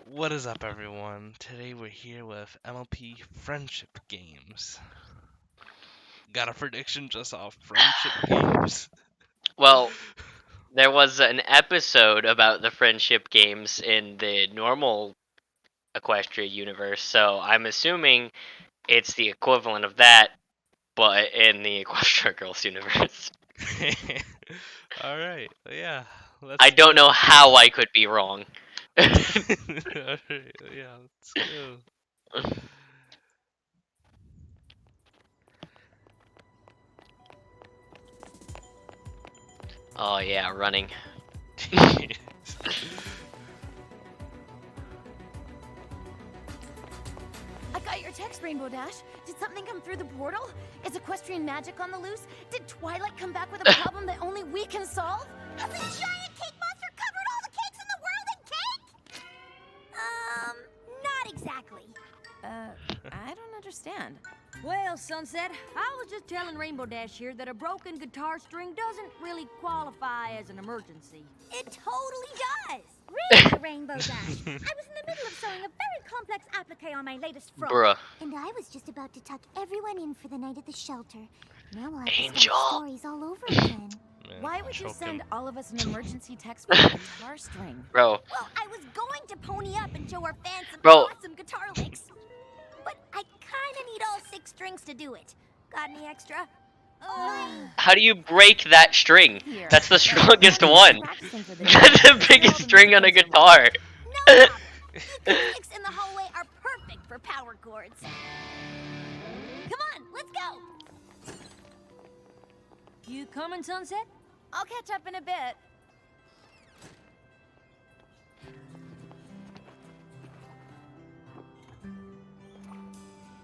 What is up, everyone? Today we're here with MLP Friendship Games. Got a prediction just off Friendship Games? Well, there was an episode about the friendship games in the normal Equestria universe, so I'm assuming it's the equivalent of that, but in the Equestria Girls universe. Alright, yeah, I let's don't know go. how I could be wrong. Alright, yeah, let's go. Oh yeah, running. I got your text, Rainbow Dash. Did something come through the portal? Is equestrian magic on the loose? Did Twilight come back with a problem that only we can solve? Has a giant cake monster covered all the cakes in the world in cake? Not exactly. I don't understand. Well, Sunset, I was just telling Rainbow Dash here that a broken guitar string doesn't really qualify as an emergency. It totally does. Really, Rainbow Dash? I was in the middle of sewing a very complex applique on my latest frock. Bruh. And I was just about to tuck everyone in for the night at the shelter. Now I'll have to Angel. start stories all over again. Man, Why would you choke send him. all of us an emergency text with a guitar string? Bro, Well, I was going to pony up and show our fans some Bro. awesome guitar licks. But I kind of need all 6 strings to do it. Got any extra? how do you break that string? Here. That's the strongest one. Practicing for the That's the day. biggest string on a guitar. No, Pop. The licks in the hallway are perfect for power chords. Come on, let's go. You coming, Sunset? I'll catch up in a bit.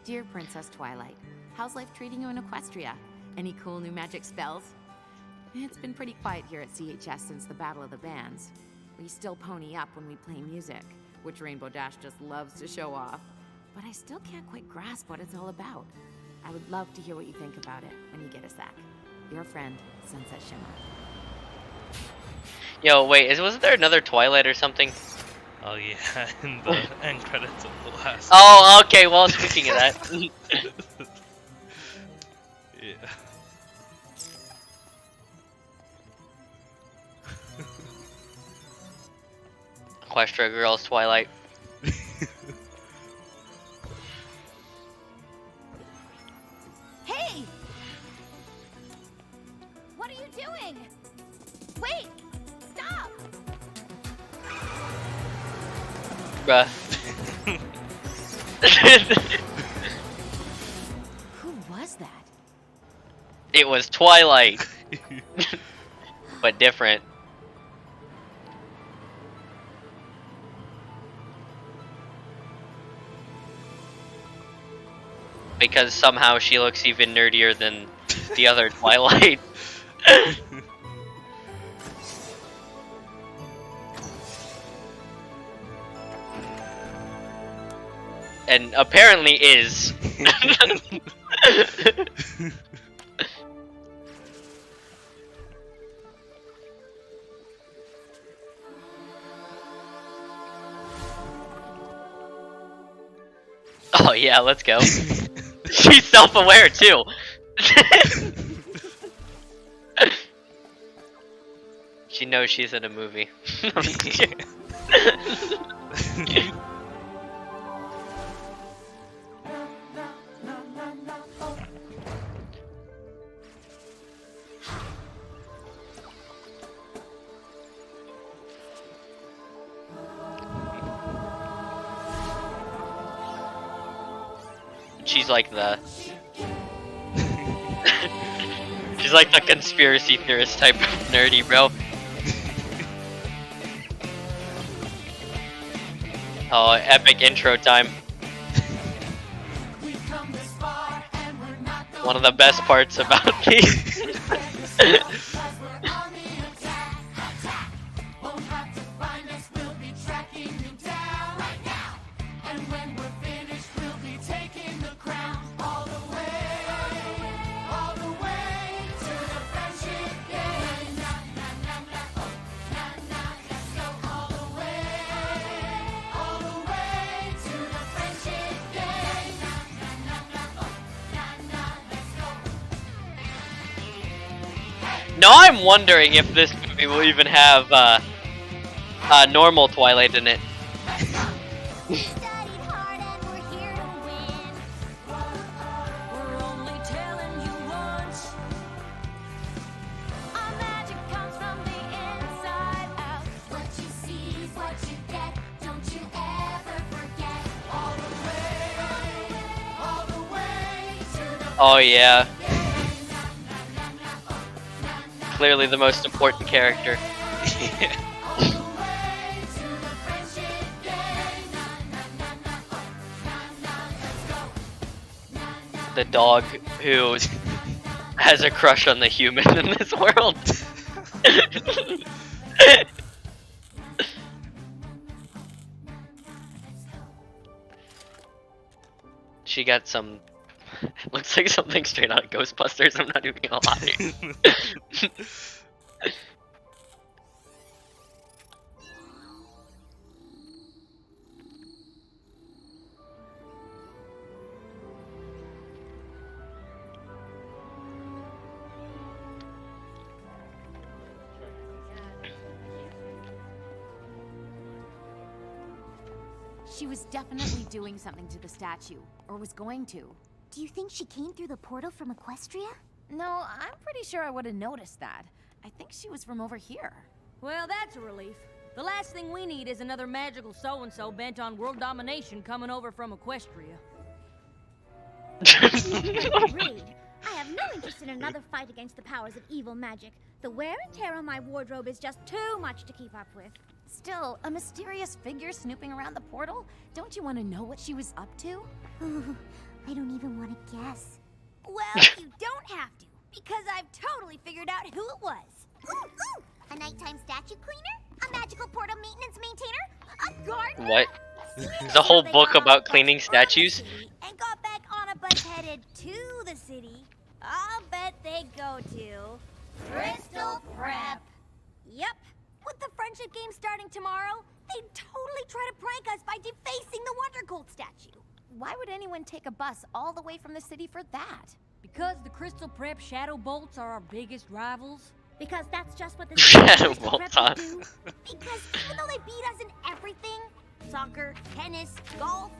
Dear Princess Twilight, how's life treating you in Equestria? Any cool new magic spells? It's been pretty quiet here at CHS since the Battle of the Bands. We still pony up when we play music, which Rainbow Dash just loves to show off. But I still can't quite grasp what it's all about. I would love to hear what you think about it when you get a sec. Your friend, Sunset Shimmer. Yo, wait, wasn't there another Twilight or something? Oh yeah, in the end credits of the last. Oh, okay, well, speaking of that. Yeah. Equestria Girls, Twilight. Hey! What are you doing? Wait! Stop! Bruh. Who was that? It was Twilight, but different. Because somehow she looks even nerdier than the other Twilight. And apparently is. Oh yeah, let's go. She's self-aware too. She knows she's in a movie. She's like the she's like the conspiracy theorist type of nerdy, bro. Oh, epic intro time. One of the best parts about these. Now I'm wondering if this movie will even have normal Twilight in it. We studied hard and we're here to win. We're only telling you once. Our magic comes from the inside out. What you see is what you get. Don't you ever forget. All the way to the Oh yeah. Clearly the most important character. Yeah. The dog who has a crush on the human in this world. She got some. Looks like something straight out of Ghostbusters. I'm not even gonna lie. She was definitely doing something to the statue, or was going to. Do you think she came through the portal from Equestria? No, I'm pretty sure I would have noticed that. I think she was from over here. Well, that's a relief. The last thing we need is another magical so-and-so bent on world domination coming over from Equestria. Rude. I have no interest in another fight against the powers of evil magic. The wear and tear on my wardrobe is just too much to keep up with. Still, a mysterious figure snooping around the portal? Don't you want to know what she was up to? Ooh, I don't even want to guess. Well, you don't have to, because I've totally figured out who it was. Ooh, a nighttime statue cleaner? A magical portal maintenance maintainer? A gardener? What? There's a whole book about cleaning statues? And got back on a bus headed to the city. I'll bet they go to Crystal Prep. Yep. With the friendship game starting tomorrow, they'd totally try to prank us by defacing the Wonder Gold statue. Why would anyone take a bus all the way from the city for that? Because the Crystal Prep Shadow Bolts are our biggest rivals. Because that's just what the Shadow Crystal Bolts, Prep huh? do. Because even though they beat us in everything, soccer, tennis, golf,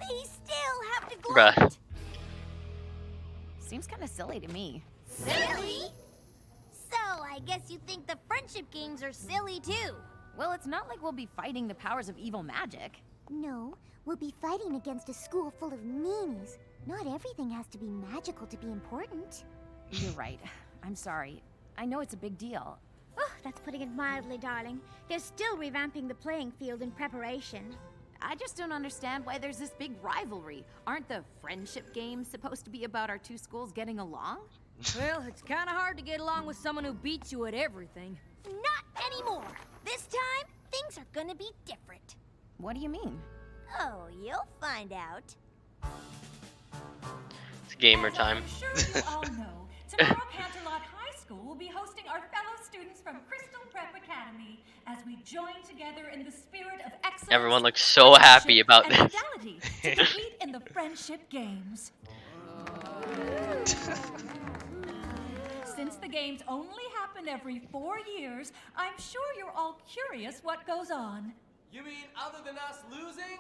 they still have to Bruh. gloat. Seems kind of silly to me. Silly? So, I guess you think the friendship games are silly too. Well, it's not like we'll be fighting the powers of evil magic. No, we'll be fighting against a school full of meanies. Not everything has to be magical to be important. You're right. I'm sorry. I know it's a big deal. Oh, that's putting it mildly, darling. They're still revamping the playing field in preparation. I just don't understand why there's this big rivalry. Aren't the friendship games supposed to be about our two schools getting along? Well, it's kind of hard to get along with someone who beats you at everything. Not anymore. This time, things are gonna be different. What do you mean? Oh, you'll find out. It's gamer time. I'm sure you all know, tomorrow Canterlot High School will be hosting our fellow students from Crystal Prep Academy as we join together in the spirit of excellence. Everyone looks so happy friendship, about and this. fidelity to compete in the friendship games. Since the games only happen every 4 years, I'm sure you're all curious what goes on. You mean other than us losing?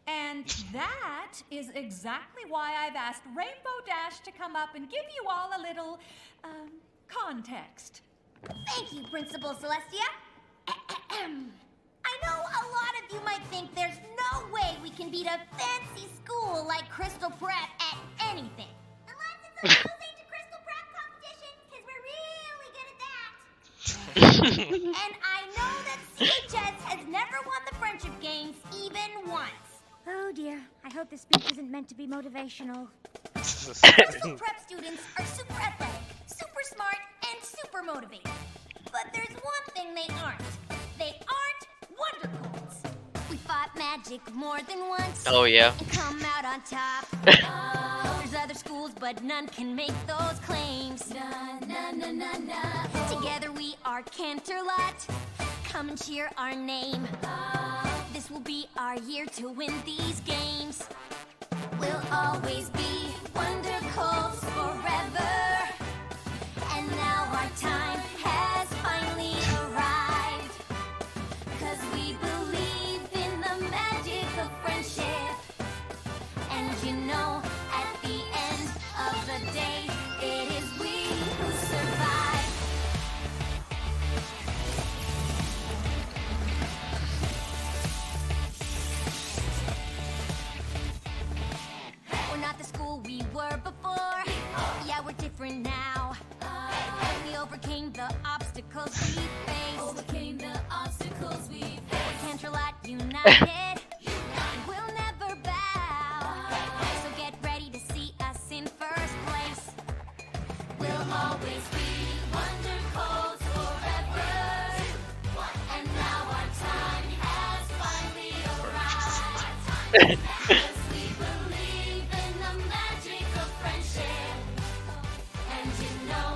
And that is exactly why I've asked Rainbow Dash to come up and give you all a little, context. Thank you, Principal Celestia. I know a lot of you might think there's no way we can beat a fancy school like Crystal Prep at anything. Unless it's a losing to Crystal Prep competition, because we're really good at that. And I know that CHS has never won the friendship games even once. Oh dear, I hope this speech isn't meant to be motivational. Crystal Prep students are super athletic, super smart, and super motivated. But there's one thing they aren't. They aren't Wonder Colts. We fought magic more than once. Oh yeah. And come out on top. There's other schools, but none can make those claims. Together we are Canterlot. Come and cheer our name. This will be our year to win these games. We'll always be Wonder Colts forever. And now our time has finally arrived. 'Cause we believe in the magic of friendship. And you know, at the end of the day, it is we who survive. We're not the school we were before. Yeah, we're different now. We overcame the obstacles we faced. Overcame the obstacles we faced. We're Canterlot united. We'll never bow. So get ready to see us in first place. We'll always be Wondercoats forever. And now our time has finally arrived. 'Cause we believe in the magic of friendship. And you know,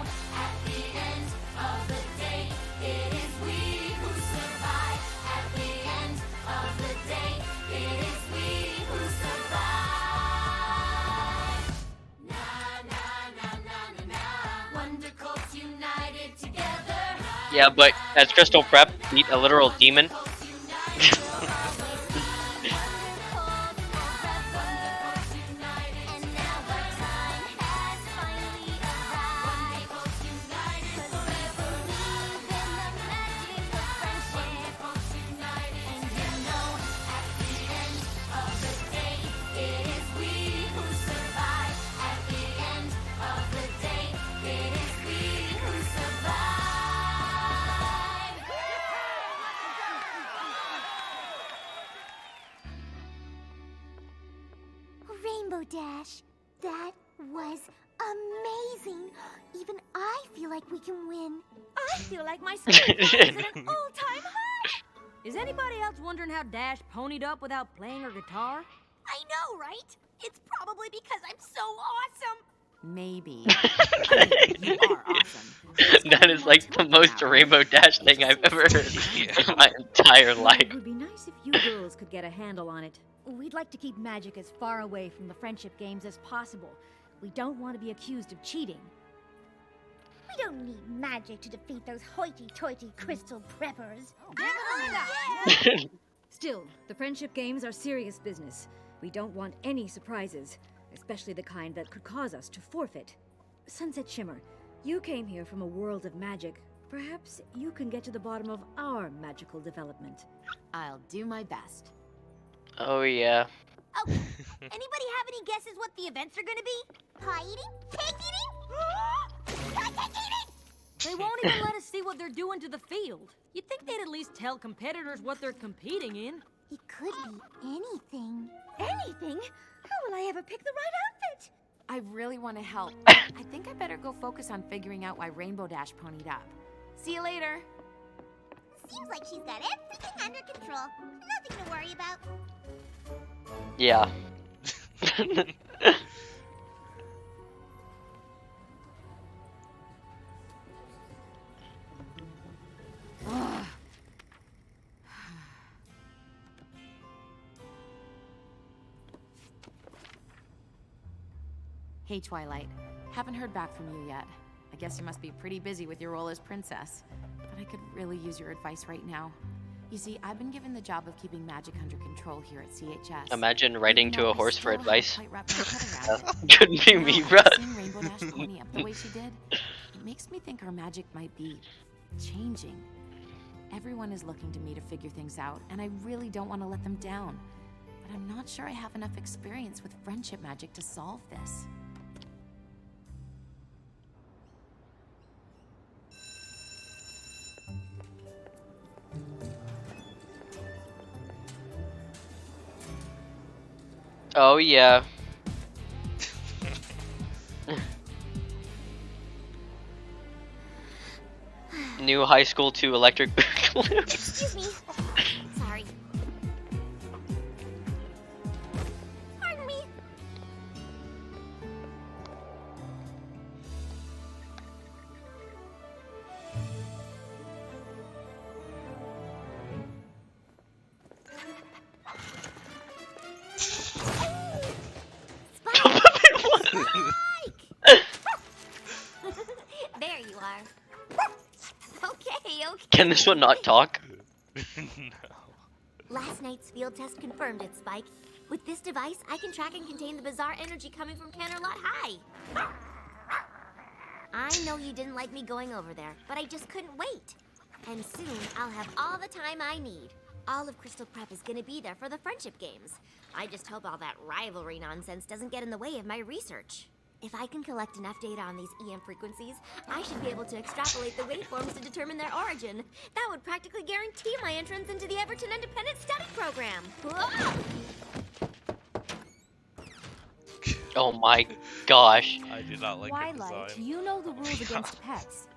at the end of the day, it is we who survive. At the end of the day, it is we who survive. Na na na na na na. Wondercoats united together. Yeah, but as Crystal Prep beat a literal demon. Rainbow Dash, that was amazing. Even I feel like we can win. I feel like my spirit is at an all-time high. Is anybody else wondering how Dash ponied up without playing her guitar? I know, right? It's probably because I'm so awesome. Maybe. I mean, you are awesome. That is like the most Rainbow Dash thing I've ever heard in my entire It life. would be nice if you girls could get a handle on it. We'd like to keep magic as far away from the friendship games as possible. We don't want to be accused of cheating. We don't need magic to defeat those hoity-toity crystal preppers. Still, the friendship games are serious business. We don't want any surprises, especially the kind that could cause us to forfeit. Sunset Shimmer, you came here from a world of magic. Perhaps you can get to the bottom of our magical development. I'll do my best. Oh yeah. Okay, anybody have any guesses what the events are gonna be? Pie eating? Cake eating? Cake eating? They won't even let us see what they're doing to the field. You'd think they'd at least tell competitors what they're competing in. It could be anything. Anything? How will I ever pick the right outfit? I really want to help. I think I better go focus on figuring out why Rainbow Dash ponied up. See you later. Seems like she's got everything under control. Nothing to worry about. Yeah. Hey, Twilight. Haven't heard back from you yet. I guess you must be pretty busy with your role as princess. But I could really use your advice right now. You see, I've been given the job of keeping magic under control here at CHS. Imagine writing to a horse for advice. Couldn't Couldn't be me, bro. Seeing Rainbow Dash pony up the way she did, it makes me think our magic might be changing. Everyone is looking to me to figure things out, and I really don't want to let them down. But I'm not sure I have enough experience with friendship magic to solve this. Oh yeah. New high school to electric boogaloo. Excuse me. Sorry. Pardon me. Spike! There you are. Can this one not talk? No. Last night's field test confirmed it, Spike. With this device, I can track and contain the bizarre energy coming from Canterlot High. I know you didn't like me going over there, but I just couldn't wait. And soon, I'll have all the time I need. All of Crystal Prep is gonna be there for the friendship games. I just hope all that rivalry nonsense doesn't get in the way of my research. If I can collect enough data on these EM frequencies, I should be able to extrapolate the waveforms to determine their origin. That would practically guarantee my entrance into the Everton Independent Study Program. Oh my gosh. I do not like her Twilight, design. you know the rules against pets.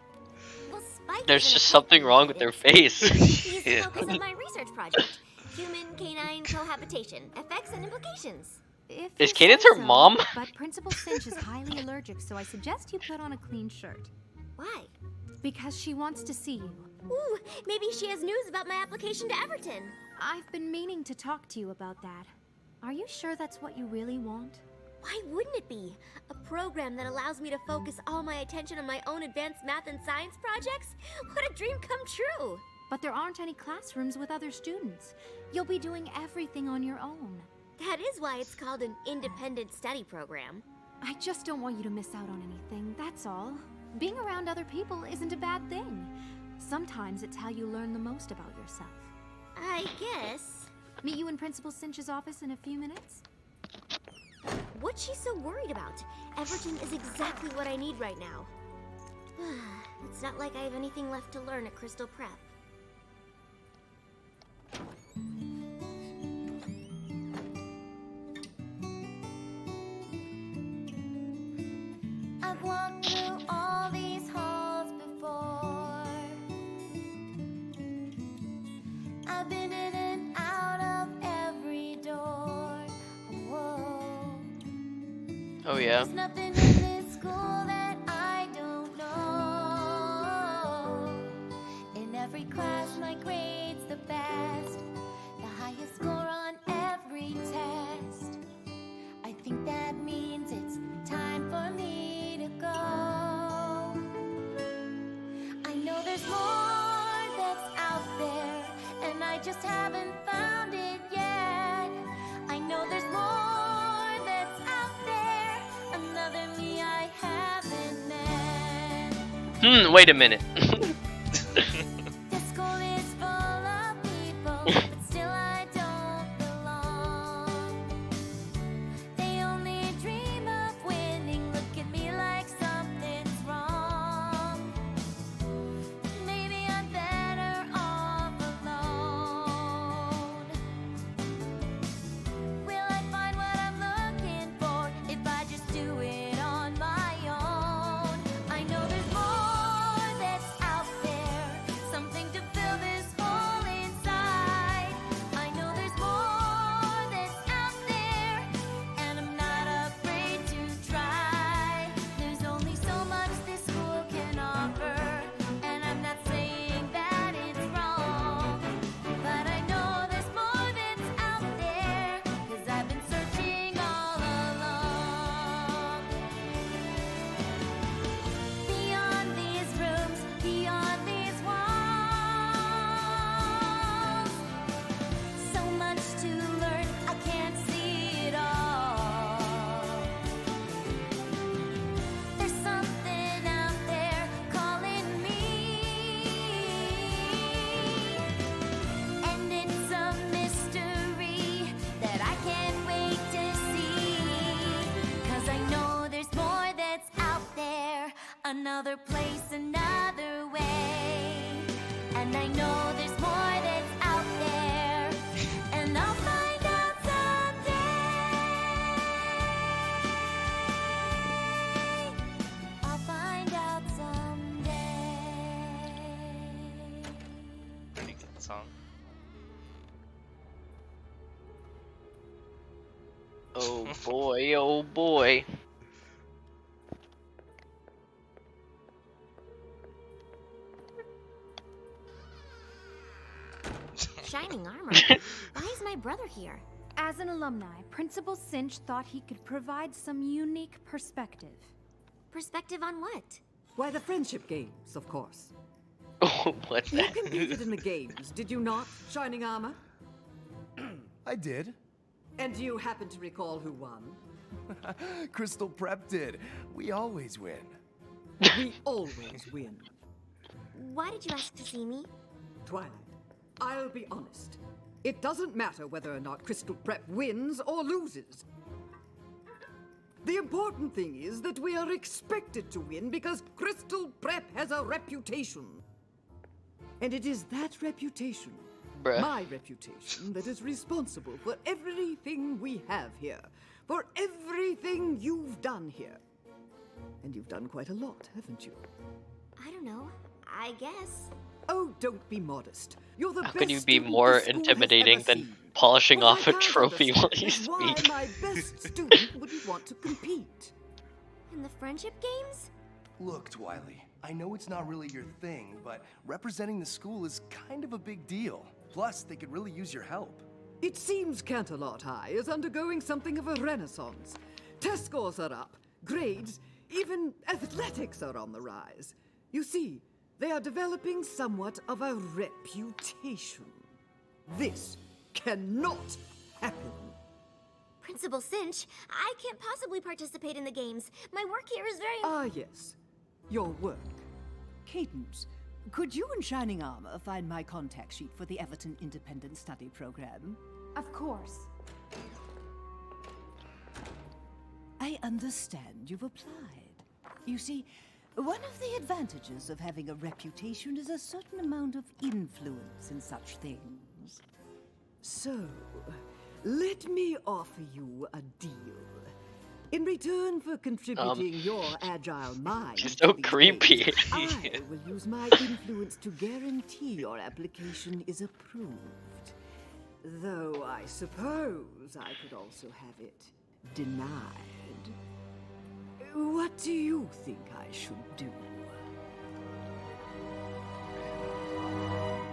Well, Spike There's isn't a just pet something wrong with their face. He's the focus of my research project. Human-canine cohabitation, effects and implications. If Is you Cadence say her so, mom? But Principal Cinch is highly allergic, so I suggest you put on a clean shirt. Why? Because she wants to see you. Ooh, maybe she has news about my application to Everton. I've been meaning to talk to you about that. Are you sure that's what you really want? Why wouldn't it be? A program that allows me to focus all my attention on my own advanced math and science projects? What a dream come true! But there aren't any classrooms with other students. You'll be doing everything on your own. That is why it's called an independent study program. I just don't want you to miss out on anything, that's all. Being around other people isn't a bad thing. Sometimes it's how you learn the most about yourself. I guess. Meet you in Principal Cinch's office in a few minutes? What's she so worried about? Everton is exactly what I need right now. It's not like I have anything left to learn at Crystal Prep. I've walked through all these halls before. I've been in and out of every door. Whoa. Oh yeah. There's nothing in this school that I don't know. In every class, my grade's the best. The highest score on every test. I think that means it's time for me to go. I know there's more that's out there, and I just haven't found it yet. I know there's more that's out there, another me I haven't met. Wait a minute. This school is full of people, but still I don't belong. They only dream of winning, look at me like something's wrong. Maybe I'm better off alone. Will I find what I'm looking for if I just do it on my own? I know there's more that's out there, something to fill this hole inside. I know there's more that's out there, and I'm not afraid to try. There's only so much this school can offer, and I'm not saying that it's wrong. But I know there's more that's out there, 'cause I've been searching all along. Beyond these rooms, beyond these walls, so much to learn, I can't see it all. There's something out there calling me, and it's a mystery that I can't wait to see. 'Cause I know there's more that's out there, another place, another way. And I know there's more that's out there, and I'll find out someday. I'll find out someday. Pretty good song. Oh boy, oh boy. Shining armor? Why is my brother here? As an alumni, Principal Cinch thought he could provide some unique perspective. Perspective on what? Why, the friendship games, of course. What's You that? competed in the games, did you not, Shining Armor? I did. And do you happen to recall who won? Crystal Prep did. We always win. We always win. Why did you ask to see me? Twilight, I'll be honest. It doesn't matter whether or not Crystal Prep wins or loses. The important thing is that we are expected to win because Crystal Prep has a reputation. And it is that reputation, Bruh. my reputation, that is responsible for everything we have here. For everything you've done here. And you've done quite a lot, haven't you? I don't know. I guess. Oh, don't be modest. You're the How best can you be student more this school has intimidating ever than seen. polishing What off I a can't trophy while you understand is why speak? my best student wouldn't want to compete. In the friendship games? Look, Twiley, I know it's not really your thing, but representing the school is kind of a big deal. Plus, they could really use your help. It seems Canterlot High is undergoing something of a renaissance. Test scores are up, grades, even athletics are on the rise. You see, they are developing somewhat of a reputation. This cannot happen. Principal Cinch, I can't possibly participate in the games. My work here is very... Ah, yes. Your work. Cadence, could you and Shining Armor find my contact sheet for the Everton Independent Study Program? Of course. I understand you've applied. You see, one of the advantages of having a reputation is a certain amount of influence in such things. So, let me offer you a deal. In return for contributing your agile mind, She's to so these creepy. games, I will use my influence to guarantee your application is approved. Though I suppose I could also have it denied. What do you think I should do?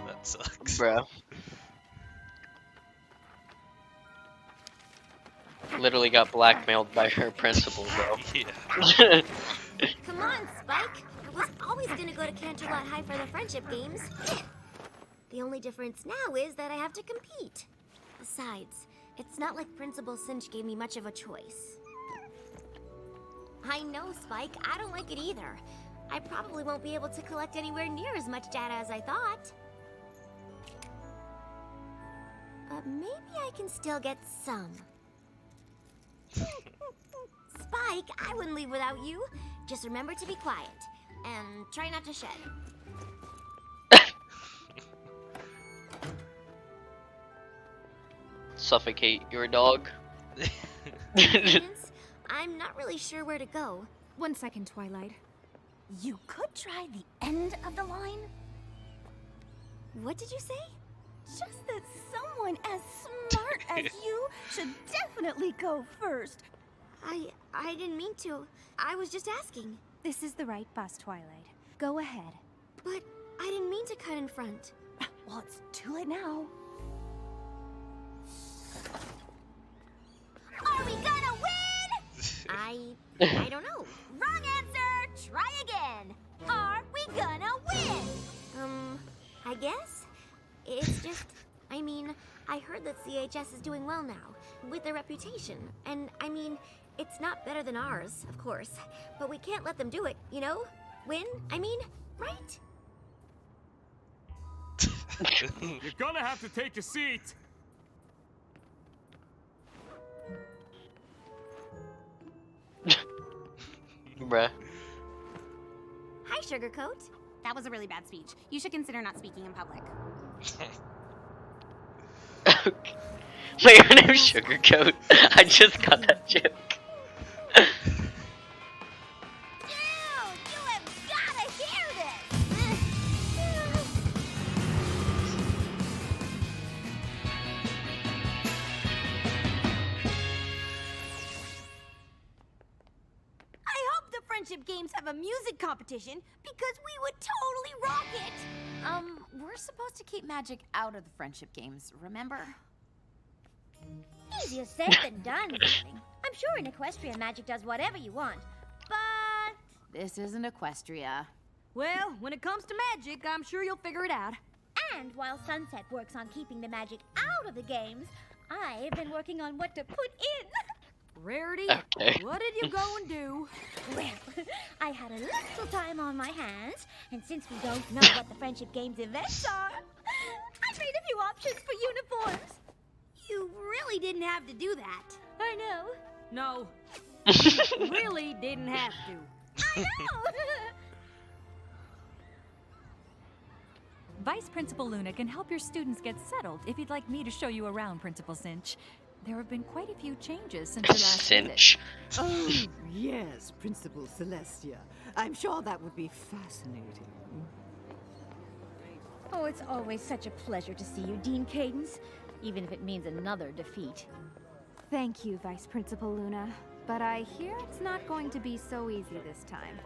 That sucks. Bro. Literally got blackmailed by her principal, bro. Yeah. Come on, Spike. I was always gonna go to Canterlot High for the friendship games. The only difference now is that I have to compete. Besides, it's not like Principal Cinch gave me much of a choice. I know, Spike. I don't like it either. I probably won't be able to collect anywhere near as much data as I thought. But maybe I can still get some. Spike, I wouldn't leave without you. Just remember to be quiet. And try not to shed. Suffocate your dog. Prudence, I'm not really sure where to go. 1 second, Twilight. You could try the end of the line. What did you say? Just that someone as smart as you should definitely go first. I didn't mean to. I was just asking. This is the right bus, Twilight. Go ahead. But I didn't mean to cut in front. Well, it's too late now. Are we gonna win? I don't know. Wrong answer. Try again. Are we gonna win? I guess. It's just, I mean, I heard that CHS is doing well now, with their reputation. And, I mean, it's not better than ours, of course. But we can't let them do it, you know? Win, I mean, right? You're gonna have to take a seat. Bruh. Hi, Sugarcoat. That was a really bad speech. You should consider not speaking in public. Wait, her name's Sugarcoat. I just got that joke. Dude, you have gotta hear this. I hope the friendship games have a music competition because we would totally rock it. We're supposed to keep magic out of the friendship games, remember? Easier said than done, darling. I'm sure in Equestria magic does whatever you want, but... This isn't Equestria. Well, when it comes to magic, I'm sure you'll figure it out. And while Sunset works on keeping the magic out of the games, I've been working on what to put in. Rarity, Okay. what did you go and do? Well, I had a little time on my hands, and since we don't know what the Friendship Games events are, I made a few options for uniforms. You really didn't have to do that. I know. No. Really didn't have to. I know. Vice Principal Luna can help your students get settled if you'd like me to show you around, Principal Cinch. There have been quite a few changes since your last Cinch. Oh, yes, Principal Celestia. I'm sure that would be fascinating. Oh, it's always such a pleasure to see you, Dean Cadence, even if it means another defeat. Thank you, Vice Principal Luna. But I hear it's not going to be so easy this time.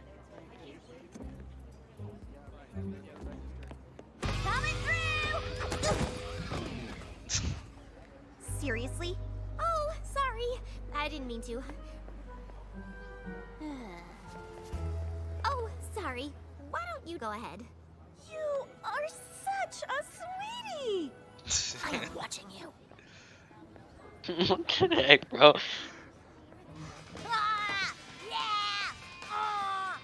Coming through! Seriously? Oh, sorry. I didn't mean to. Oh, sorry. Why don't you go ahead? You are such a sweetie! I am watching you. What the heck, bro? Ah! Yeah! Ah!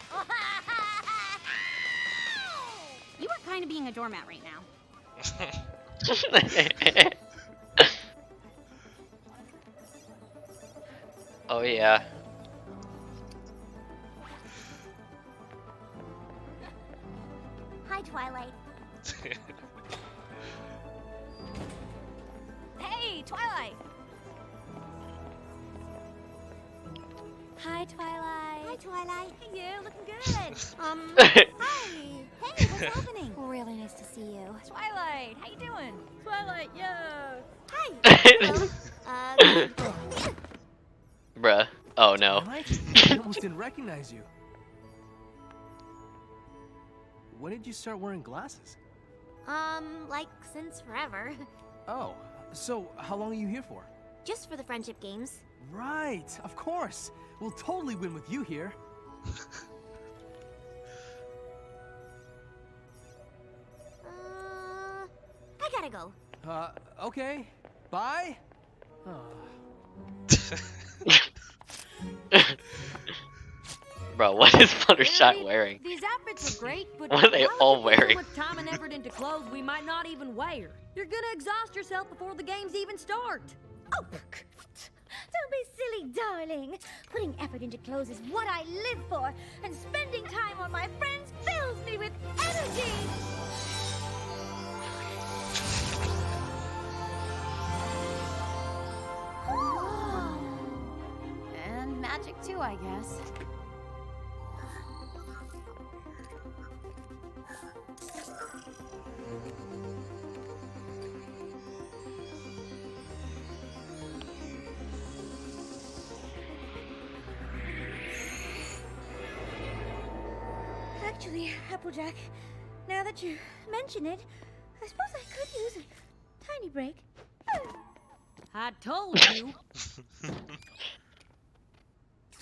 You are kind of being a doormat right now. Oh yeah. Hi, Twilight. Hey, Twilight! Hi, Twilight. Hi, Twilight. Hey, you, looking good. Hi. Hey, what's happening? Really nice to see you. Twilight, how you doing? Twilight, yo. Hi. Hello. Bruh. Oh no. Twilight? I almost didn't recognize you. When did you start wearing glasses? Like since forever. Oh, so how long are you here for? Just for the Friendship Games. Right, of course. We'll totally win with you here. I gotta go. Okay. Bye. Bro, what is Fluttershy wearing? These outfits are great, but What are they why would all you put wearing? so much time and effort into clothes we might not even wear? You're gonna exhaust yourself before the games even start. Oh, don't be silly, darling. Putting effort into clothes is what I live for, and spending time on my friends fills me with energy. And magic too, I guess. Actually, Applejack, now that you mention it, I suppose I could use a tiny break. I told you.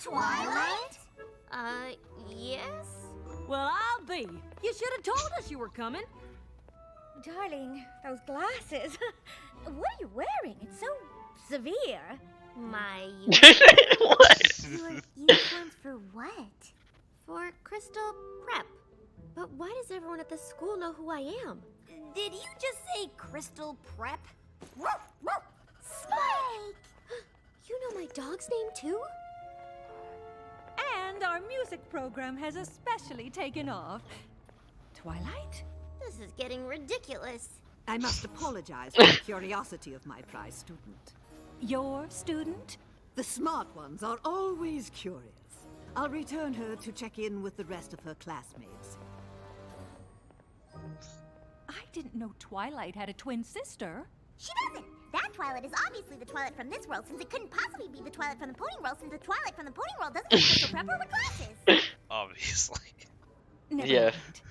Twilight? Yes? Well, I'll be. You should have told us you were coming. Darling, those glasses. What are you wearing? It's so severe. My What? Your uniforms for what? For Crystal Prep. But why does everyone at the school know who I am? Did you just say Crystal Prep? Spike! You know my dog's name too? And our music program has especially taken off. Twilight? This is getting ridiculous. I must apologize for the curiosity of my prize student. Your student? The smart ones are always curious. I'll return her to check in with the rest of her classmates. I didn't know Twilight had a twin sister. She doesn't. That Twilight is obviously the Twilight from this world, since it couldn't possibly be the Twilight from the Pony World, since the Twilight from the Pony World doesn't have Crystal Prep or with glasses. Obviously. Never Yeah. mind.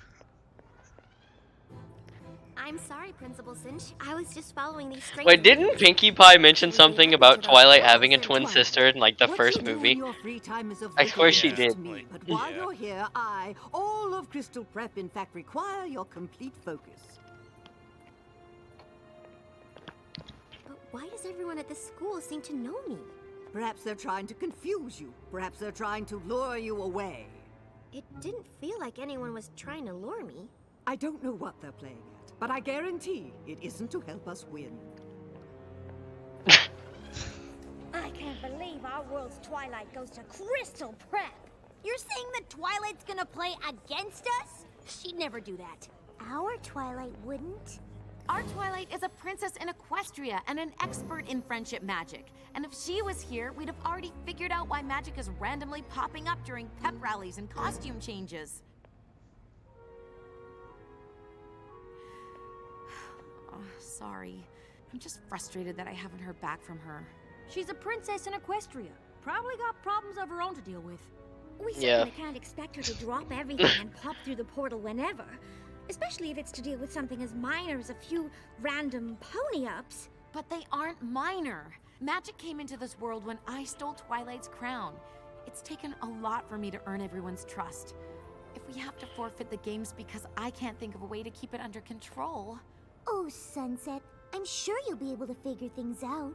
I'm sorry, Principal Cinch. I was just following these straight. Wait, didn't Pinkie Pie mention something about Twilight having a twin sister in like the What first you do in movie? your free time is of I little swear she interest did. to me, but while you're here, all of Crystal Prep, in fact, require your complete focus. But why does everyone at this school seem to know me? Perhaps they're trying to confuse you. Perhaps they're trying to lure you away. It didn't feel like anyone was trying to lure me. I don't know what they're playing at, but I guarantee it isn't to help us win. I can't believe our world's Twilight goes to Crystal Prep. You're saying that Twilight's gonna play against us? She'd never do that. Our Twilight wouldn't. Our Twilight is a princess in Equestria and an expert in friendship magic. And if she was here, we'd have already figured out why magic is randomly popping up during pep rallies and costume changes. Oh, sorry. I'm just frustrated that I haven't heard back from her. She's a princess in Equestria. Probably got problems of her own to deal with. We certainly can't expect her to drop everything and pop through the portal whenever. Especially if it's to deal with something as minor as a few random pony-ups. But they aren't minor. Magic came into this world when I stole Twilight's crown. It's taken a lot for me to earn everyone's trust. If we have to forfeit the games because I can't think of a way to keep it under control... Oh, Sunset, I'm sure you'll be able to figure things out.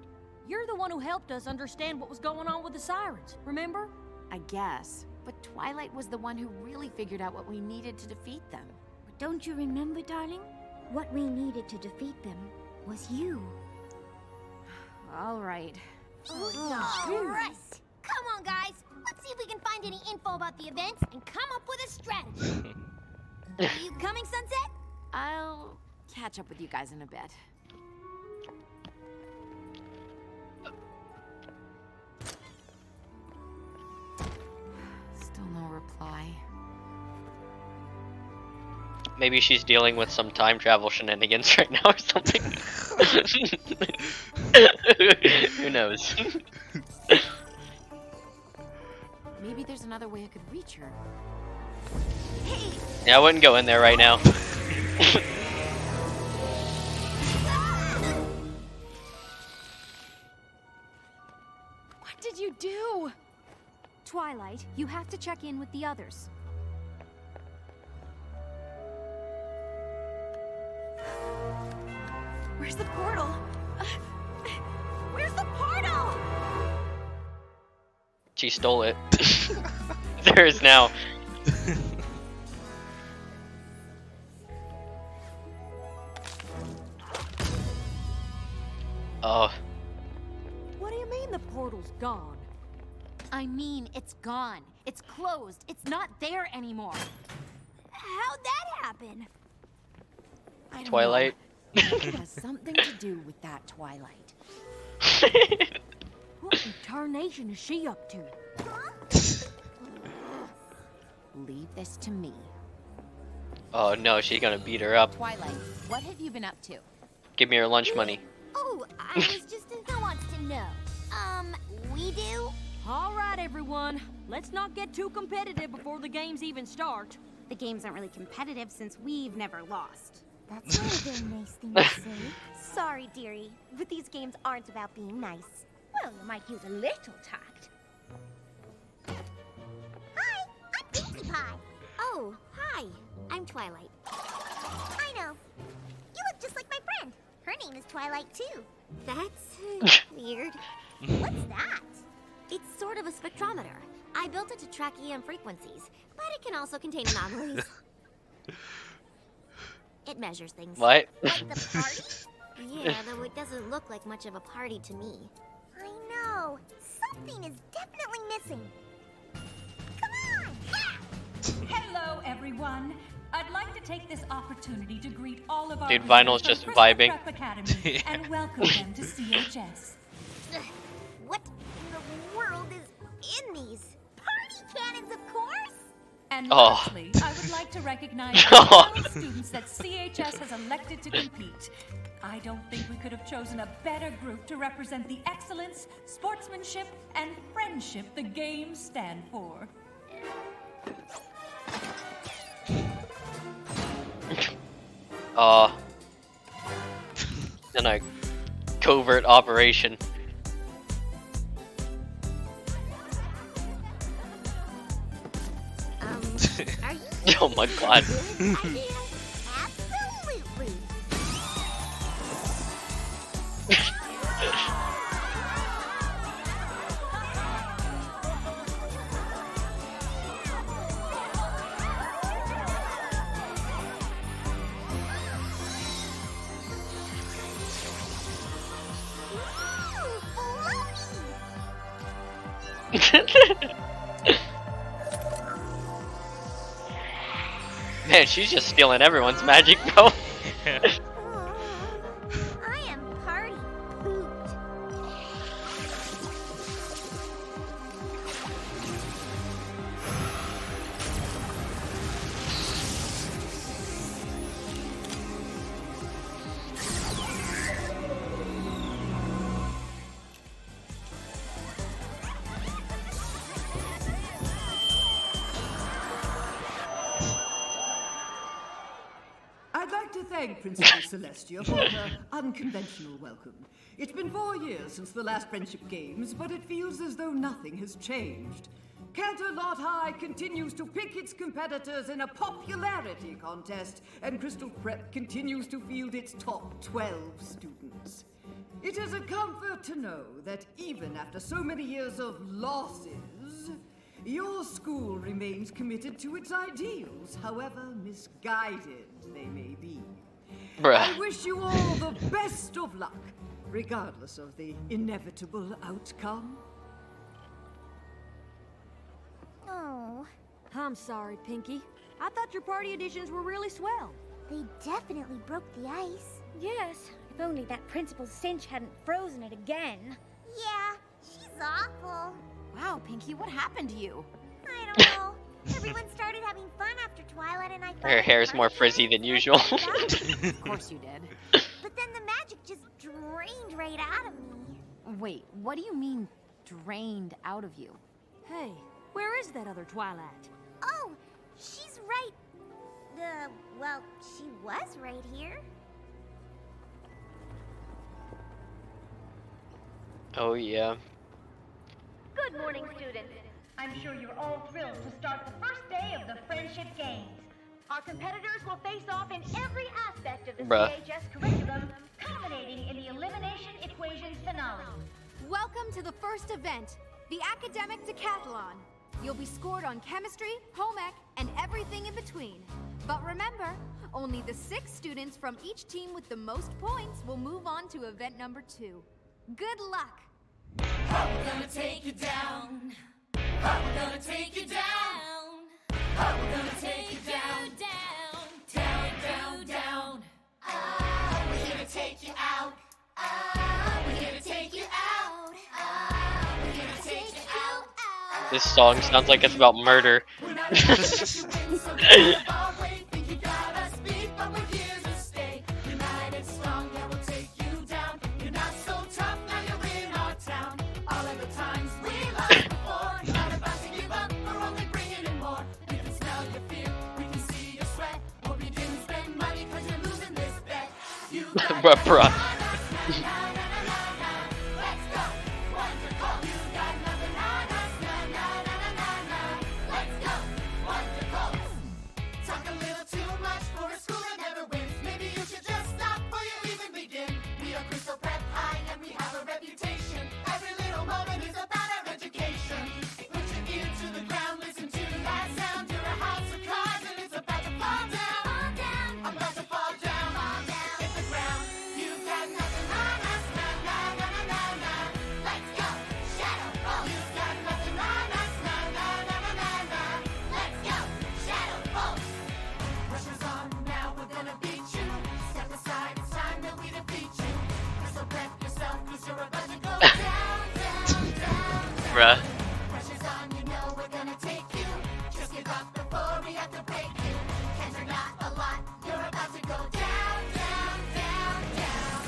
You're the one who helped us understand what was going on with the sirens, remember? I guess. But Twilight was the one who really figured out what we needed to defeat them. But don't you remember, darling? What we needed to defeat them was you. All right. All right. Come on, guys. Let's see if we can find any info about the events and come up with a strategy. Are you coming, Sunset? I'll catch up with you guys in a bit. Still no reply. Maybe she's dealing with some time travel shenanigans right now or something. Who knows? Maybe there's another way I could reach her. Hey! Yeah, I wouldn't go in there right now. What did you do? Twilight, you have to check in with the others. Where's the portal? Where's the portal? She stole it. There is now. Oh. What do you mean the portal's gone? I mean, it's gone. It's closed. It's not there anymore. How'd that happen? I don't Twilight. know. It has something to do with that Twilight. What in tarnation is she up to? Leave this to me. Oh no, she's gonna beat her up. Twilight, what have you been up to? Give me her lunch money. Oh, I was just... Who wants to know? We do? All right, everyone. Let's not get too competitive before the games even start. The games aren't really competitive since we've never lost. That's not a very nice thing to say. Sorry, dearie, but these games aren't about being nice. Well, you might use a little tact. Hi, I'm Pinkie Pie. Oh, hi. I'm Twilight. I know. You look just like my friend. Her name is Twilight, too. That's weird. What's that? It's sort of a spectrometer. I built it to track EM frequencies, but it can also contain anomalies. It measures things. What? Like the party? Yeah, though it doesn't look like much of a party to me. I know. Something is definitely missing. Come on! Yeah! Hello, everyone. I'd like to take this opportunity to greet all of our Dude, visitors Vinyl's from just Crystal vibing. Prep Academy and welcome them to CHS. What in the world is in these? Party cannons, of course! And Oh. lastly, I would like to recognize the fellow students that CHS has elected to compete. I don't think we could have chosen a better group to represent the excellence, sportsmanship, and friendship the games stand for. than a covert operation. Are you Oh my god. Absolutely. Man, she's just stealing everyone's magic, bro. I am party pooped. I'd like to thank Princess Celestia for her unconventional welcome. It's been 4 years since the last Friendship Games, but it feels as though nothing has changed. Canterlot High continues to pick its competitors in a popularity contest, and Crystal Prep continues to field its top 12 students. It is a comfort to know that even after so many years of losses, your school remains committed to its ideals, however misguided they may be. Bruh. I wish you all the best of luck, regardless of the inevitable outcome. Oh, I'm sorry, Pinky. I thought your party editions were really swell. they definitely broke the ice. Yes, if only that Principal Cinch hadn't frozen it again. Yeah, she's awful. Wow, Pinky, what happened to you? I don't know. Everyone started having fun after Twilight, and I thought Her hair's more frizzy than usual. Of course you did. But then the magic just drained right out of me. Wait, what do you mean, drained out of you? Hey, where is that other Twilight? Oh, she's right. Well, she was right here. Oh yeah. Good morning, students. I'm sure you're all thrilled to start the first day of the Friendship Games. Our competitors will face off in every aspect of the Bruh. CHS curriculum, culminating in the Elimination Equations finale. Welcome to the first event, the Academic Decathlon. You'll be scored on chemistry, home ec, and everything in between. But remember, only the 6 students from each team with the most points will move on to event number 2. Good luck! We're gonna take you down. We're gonna take you down. We're gonna take you down, down, down, down, down. We're here to take you out. We're here to take you out. We're here to take you out. This song sounds like it's about murder. We're not here to let you win, so get our way. Think you got us beat, but we're here to stay. United, strong, yeah, we'll take you down. You're not so tough, now you're in our town. All of the times we lost before, not about to give up, we're only bringing in more. We can smell your fear, we can see your sweat. Hope you didn't spend money, cause you're losing this bet. You got Bruh. Let's go, wonderful. You got nothing on us, na na na na na na. Let's go, wonderful. Talk a little too much for a school that never wins. Maybe you should just stop before you even begin. We are Crystal Prep High and we have a reputation. Every little moment is about our education. Put your ear to the ground, listen to that sound. You're a house of cards and it's about to fall down. Fall down. I'm about to fall down. Fall down. Hit the ground. You got nothing on us, na na na na na na. Let's go, Shadow Ball. You got nothing on us, na na na na na na. Let's go, Shadow Ball. Pressure's on now, we're gonna beat you. Step aside, it's time that we defeat you. So prep yourself, cause you're about to go down, down, down, down. Bruh. Pressure's on, you know we're gonna take you. Just give up before we have to break you. Can't you're not a lot, you're about to go down, down, down, down.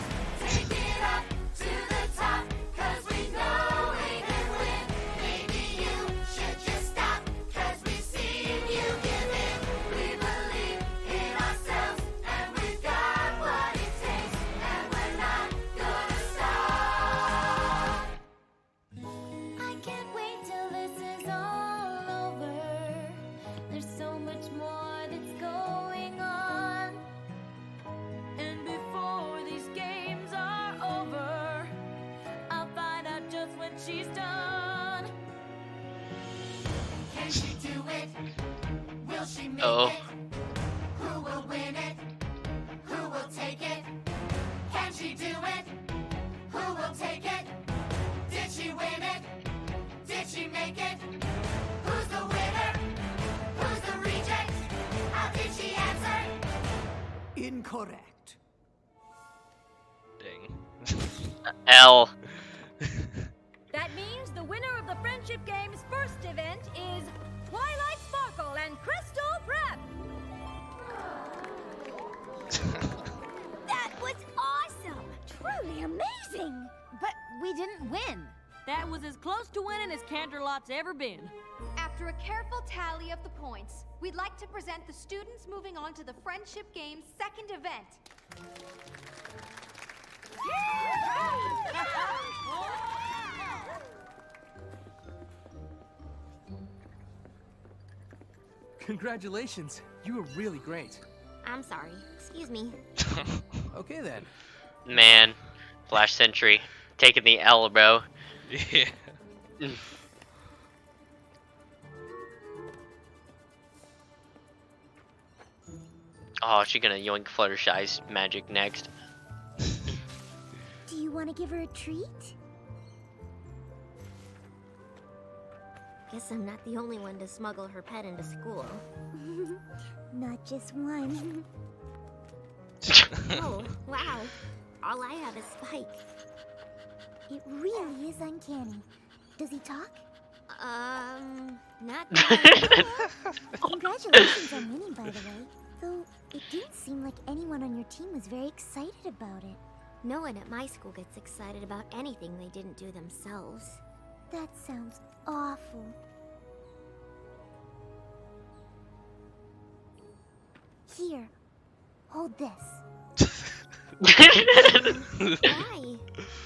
Take it up to the top, cause we know we can win. Maybe you should just stop, cause we've seen you give in. We believe in ourselves, and we've got what it takes. And we're not she make Oh. it? Who will win it? Who will take it? Can she do it? Who will take it? Did she win it? Did she make it? Who's the winner? Who's the reject? How did she answer? Incorrect. Dang. L. That means the winner of the Friendship Games' first event is Twilight Sparkle and Crystal Prep. That was awesome! Truly amazing! But we didn't win. That was as close to winning as Canterlot's ever been. After a careful tally of the points, we'd like to present the students moving on to the Friendship Games' second event. Congratulations. You were really great. I'm sorry. Excuse me. Okay then. Man. Flash Sentry. Taking the L, bro. Yeah. Oh, she gonna yoink Fluttershy's magic next. Do you want to give her a treat? Guess I'm not the only one to smuggle her pet into school. Not just one. Oh, wow. All I have is Spike. It really is uncanny. Does he talk? Not really. Congratulations on winning, by the way. Though, it didn't seem like anyone on your team was very excited about it. No one at my school gets excited about anything they didn't do themselves. That sounds awful. Here, hold this. Why?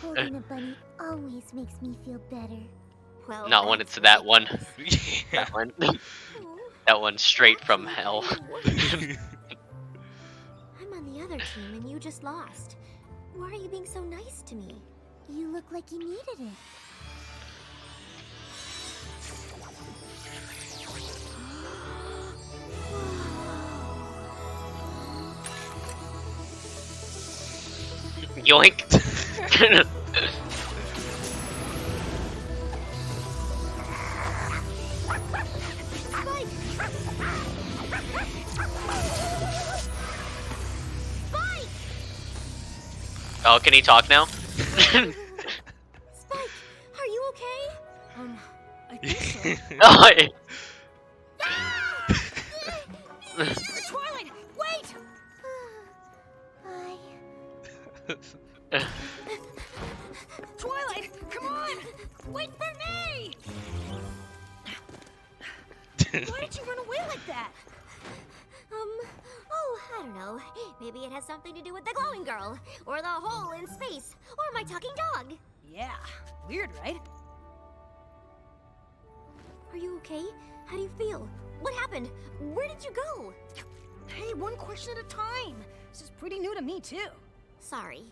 Holding a bunny always makes me feel better. Well, Not when it's that one. That one. That one's straight from hell. I'm on the other team and you just lost. Why are you being so nice to me? You look like you needed it. Yoink. Oh, can he talk now? Spike, are you okay? I think so. Oh, yeah. Twilight, wait! Twilight, come on! Wait for me! Why did you run away like that? Oh, I don't know. Maybe it has something to do with the glowing girl, or the hole in space, or my talking dog. Yeah, weird, right? Are you okay? How do you feel? What happened? Where did you go? Hey, one question at a time. This is pretty new to me, too. Sorry.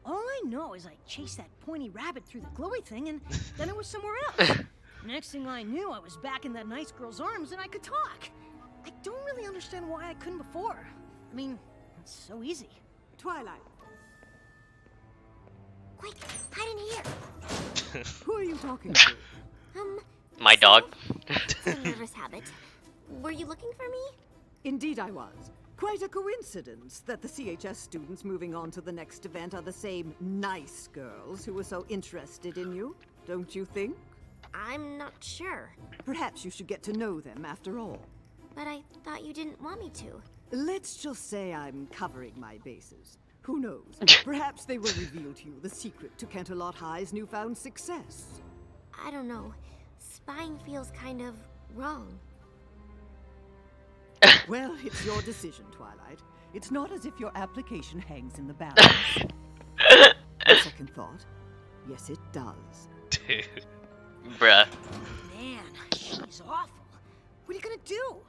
All I know is I chased that pointy rabbit through the glowy thing, and then I was somewhere else. Next thing I knew, I was back in that nice girl's arms, and I could talk. I don't really understand why I couldn't before. I mean, it's so easy. Twilight, Quick, hide in here. who are you talking to? My dog. It's a nervous habit. Were you looking for me? Indeed I was. Quite a coincidence that the CHS students moving on to the next event are the same nice girls who were so interested in you, don't you think? I'm not sure. Perhaps you should get to know them after all. But I thought you didn't want me to. Let's just say I'm covering my bases. Who knows? Perhaps they will reveal to you the secret to Canterlot High's newfound success. I don't know. Spying feels kind of wrong. Well, it's your decision, Twilight. It's not as if your application hangs in the balance. On second thought, yes it does. Bruh. Man, she's awful. What are you gonna do?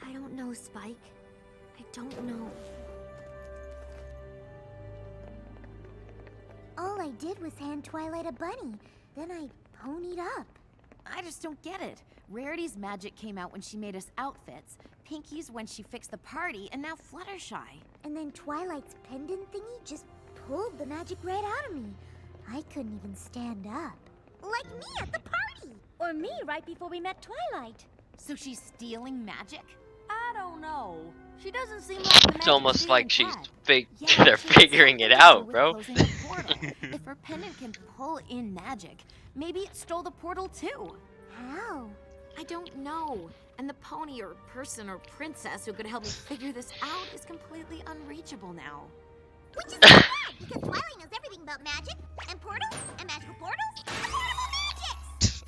I don't know, Spike. I don't know. All I did was hand Twilight a bunny. Then I ponied up. I just don't get it. Rarity's magic came out when she made us outfits, Pinky's when she fixed the party, and now Fluttershy. And then Twilight's pendant thingy just pulled the magic right out of me. I couldn't even stand up. Like me at the party! Or me right before we met Twilight. So she's stealing magic? I don't know. She doesn't seem like the It's almost magic like being she's had. they're figuring it out, bro. If her pendant can pull in magic, maybe it stole the portal too. How? I don't know. And the pony or person or princess who could help me figure this out is completely unreachable now. Which is bad, because Twilight knows everything about magic, and portals, and magical portals, and portable magics!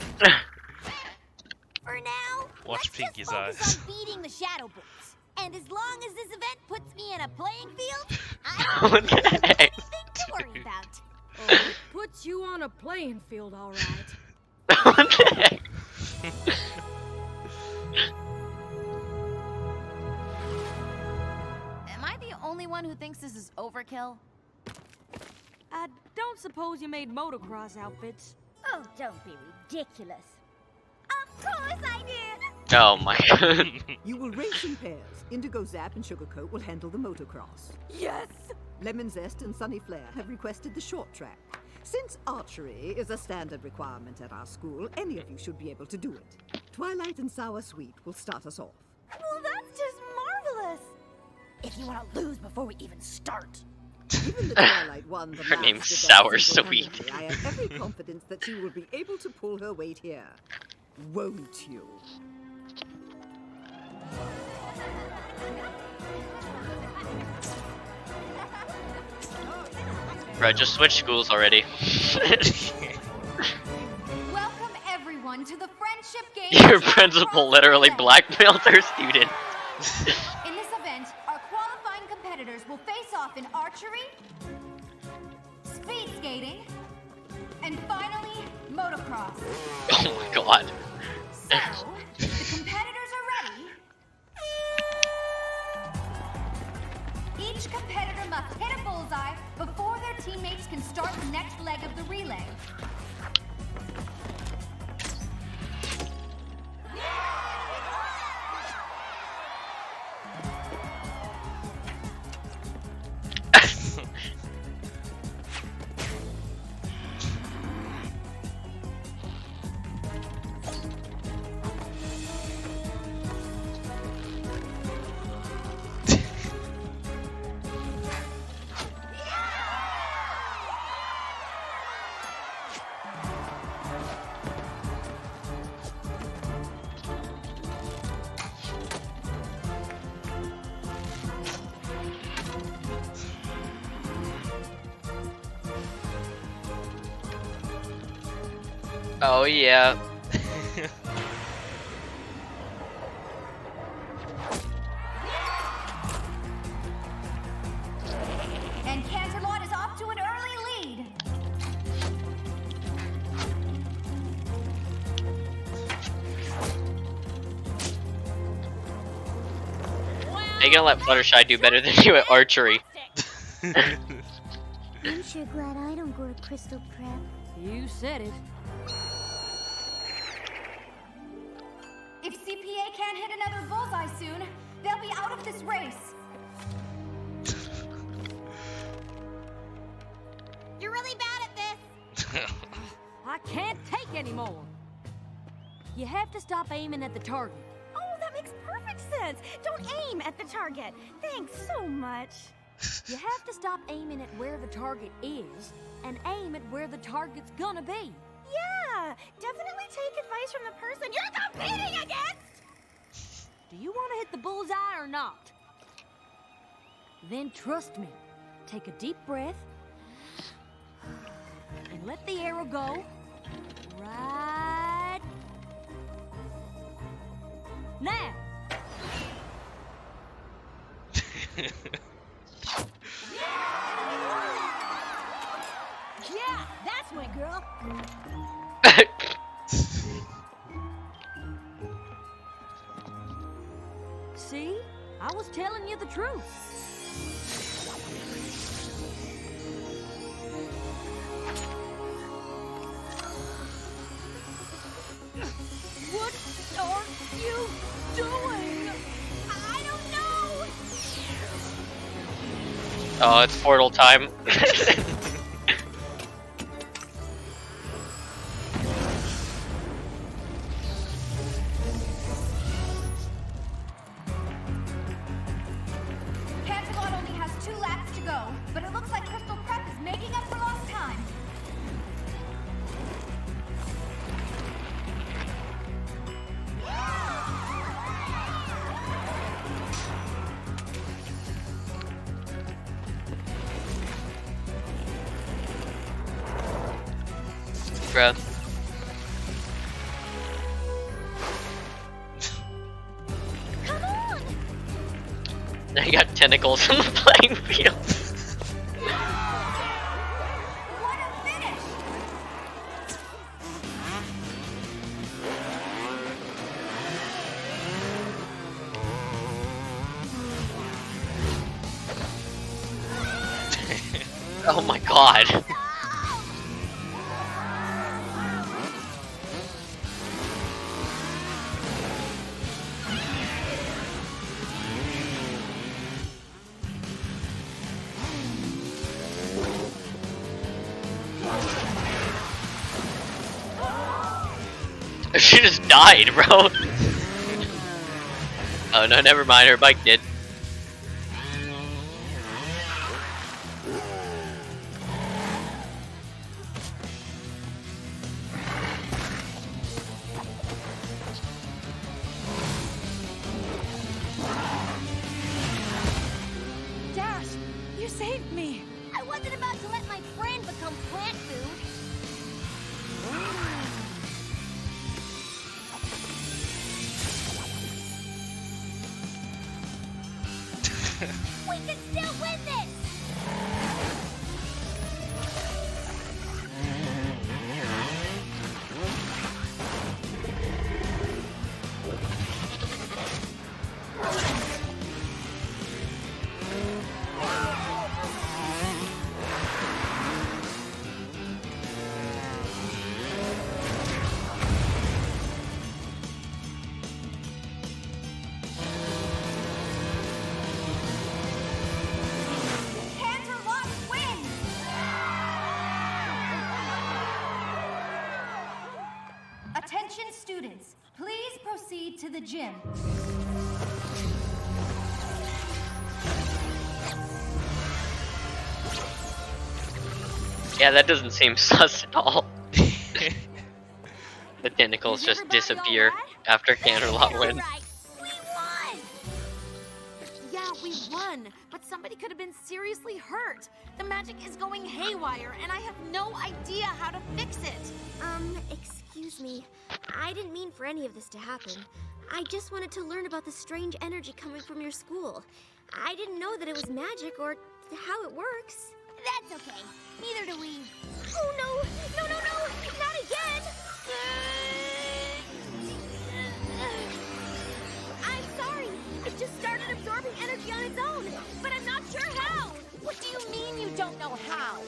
For now, Watch let's Pinky's just focus eyes. on beating the Shadow Boots. And as long as this event puts me in a playing field, I don't think there's anything to worry about. Oh, it puts you on a playing field, all right. What the heck? Am I the only one who thinks this is overkill? I don't suppose you made motocross outfits. Oh, don't be ridiculous. Of course I did! Oh my god. You will race in pairs. Indigo Zap and Sugarcoat will handle the motocross. Yes! Lemon Zest and Sunny Flare have requested the short track. Since archery is a standard requirement at our school, any of you should be able to do it. Twilight and Sour Sweet will start us off. Well, that's just marvelous! If you want to lose before we even start. Given that Twilight won the Her last name's event Sour single-handedly, Sweet. I have every confidence that she will be able to pull her weight here. Won't you? Bro, just switch schools already. Welcome everyone to the Friendship Games. Your principal literally blackmailed her student. In this event, our qualifying competitors will face off in archery, speed skating, and finally, motocross. Oh my god. So, the competitors are ready. Each competitor must hit a bullseye before their teammates can start the next leg of the relay. Oh yeah. And Canterlot is off to an early lead. They gonna let Fluttershy do better than you at archery. I'm sure glad I don't go to Crystal Prep. You said it. If CPA can't hit another bullseye soon, they'll be out of this race. You're really bad at this. I can't take anymore. You have to stop aiming at the target. Oh, that makes perfect sense. Don't aim at the target. Thanks so much. You have to stop aiming at where the target is and aim at where the target's gonna be. Yeah, definitely take advice from the person you're competing against. Do you want to hit the bullseye or not? Then trust me. Take a deep breath and let the arrow go right now. Yeah, that's my girl. See? I was telling you the truth. Oh, it's portal time. Canterlot only has 2 laps to go, but it looks like Crystal Prep is making up for lost time. Bruh. Come on! Now you got tentacles on the playing field. What a finish! Oh my god. She just died, bro. Oh no, never mind. Her bike did. Dash, you saved me. I wasn't about to let my friend become plant food. We can still win this! Canterlot wins! Attention students, please proceed to the gym. Yeah, that doesn't seem sus at all. The tentacles Is just everybody disappear all right? after Canterlot All wins. right, we won! Yeah, we won, but somebody could have been seriously hurt. The magic is going haywire, and I have no idea how to fix it. Excuse me. I didn't mean for any of this to happen. I just wanted to learn about the strange energy coming from your school. I didn't know that it was magic or how it works. That's okay. Neither do we. Oh no! No, no, no! Not again! I'm sorry. It just started absorbing energy on its own, but I'm not sure how. What do you mean you don't know how?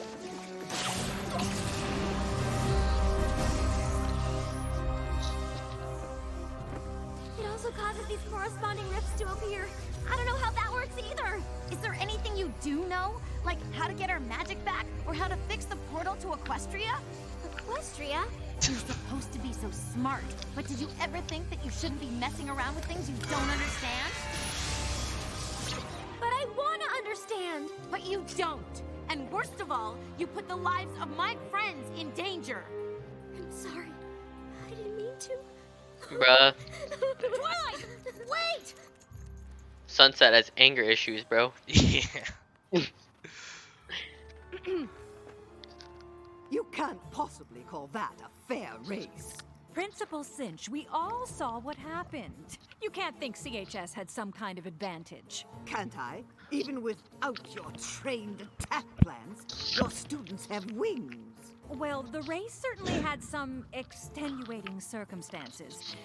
It also causes these corresponding rifts to appear. I don't know how that works either. Is there anything you do know? Like how to get our magic back, or how to fix the portal to Equestria? Equestria? You're supposed to be so smart, but did you ever think that you shouldn't be messing around with things you don't understand? But I want to understand. But you don't. And worst of all, you put the lives of my friends in danger. I'm sorry. I didn't mean to. Bruh. Twilight! Wait! Sunset has anger issues, bro. Yeah. You can't possibly call that a fair race. Principal Cinch, we all saw what happened. You can't think CHS had some kind of advantage. Can't I? Even without your trained attack plans, your students have wings. Well, the race certainly had some extenuating circumstances.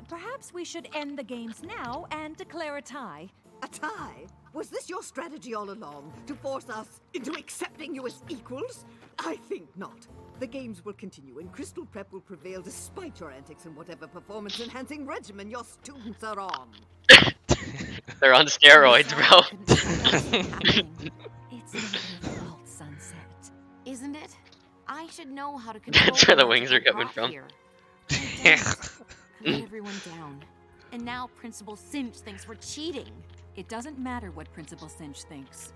Perhaps we should end the games now and declare a tie. A tie? Was this your strategy all along, to force us into accepting you as equals? I think not. The games will continue, and Crystal Prep will prevail despite your antics and whatever performance-enhancing regimen your students are on. They're on steroids, bro. It's It's not your fault, Sunset. Isn't it? I should know how to control That's where the magical wings are coming crop from. here. I don't. Let everyone down. And now Principal Cinch thinks we're cheating. It doesn't matter what Principal Cinch thinks.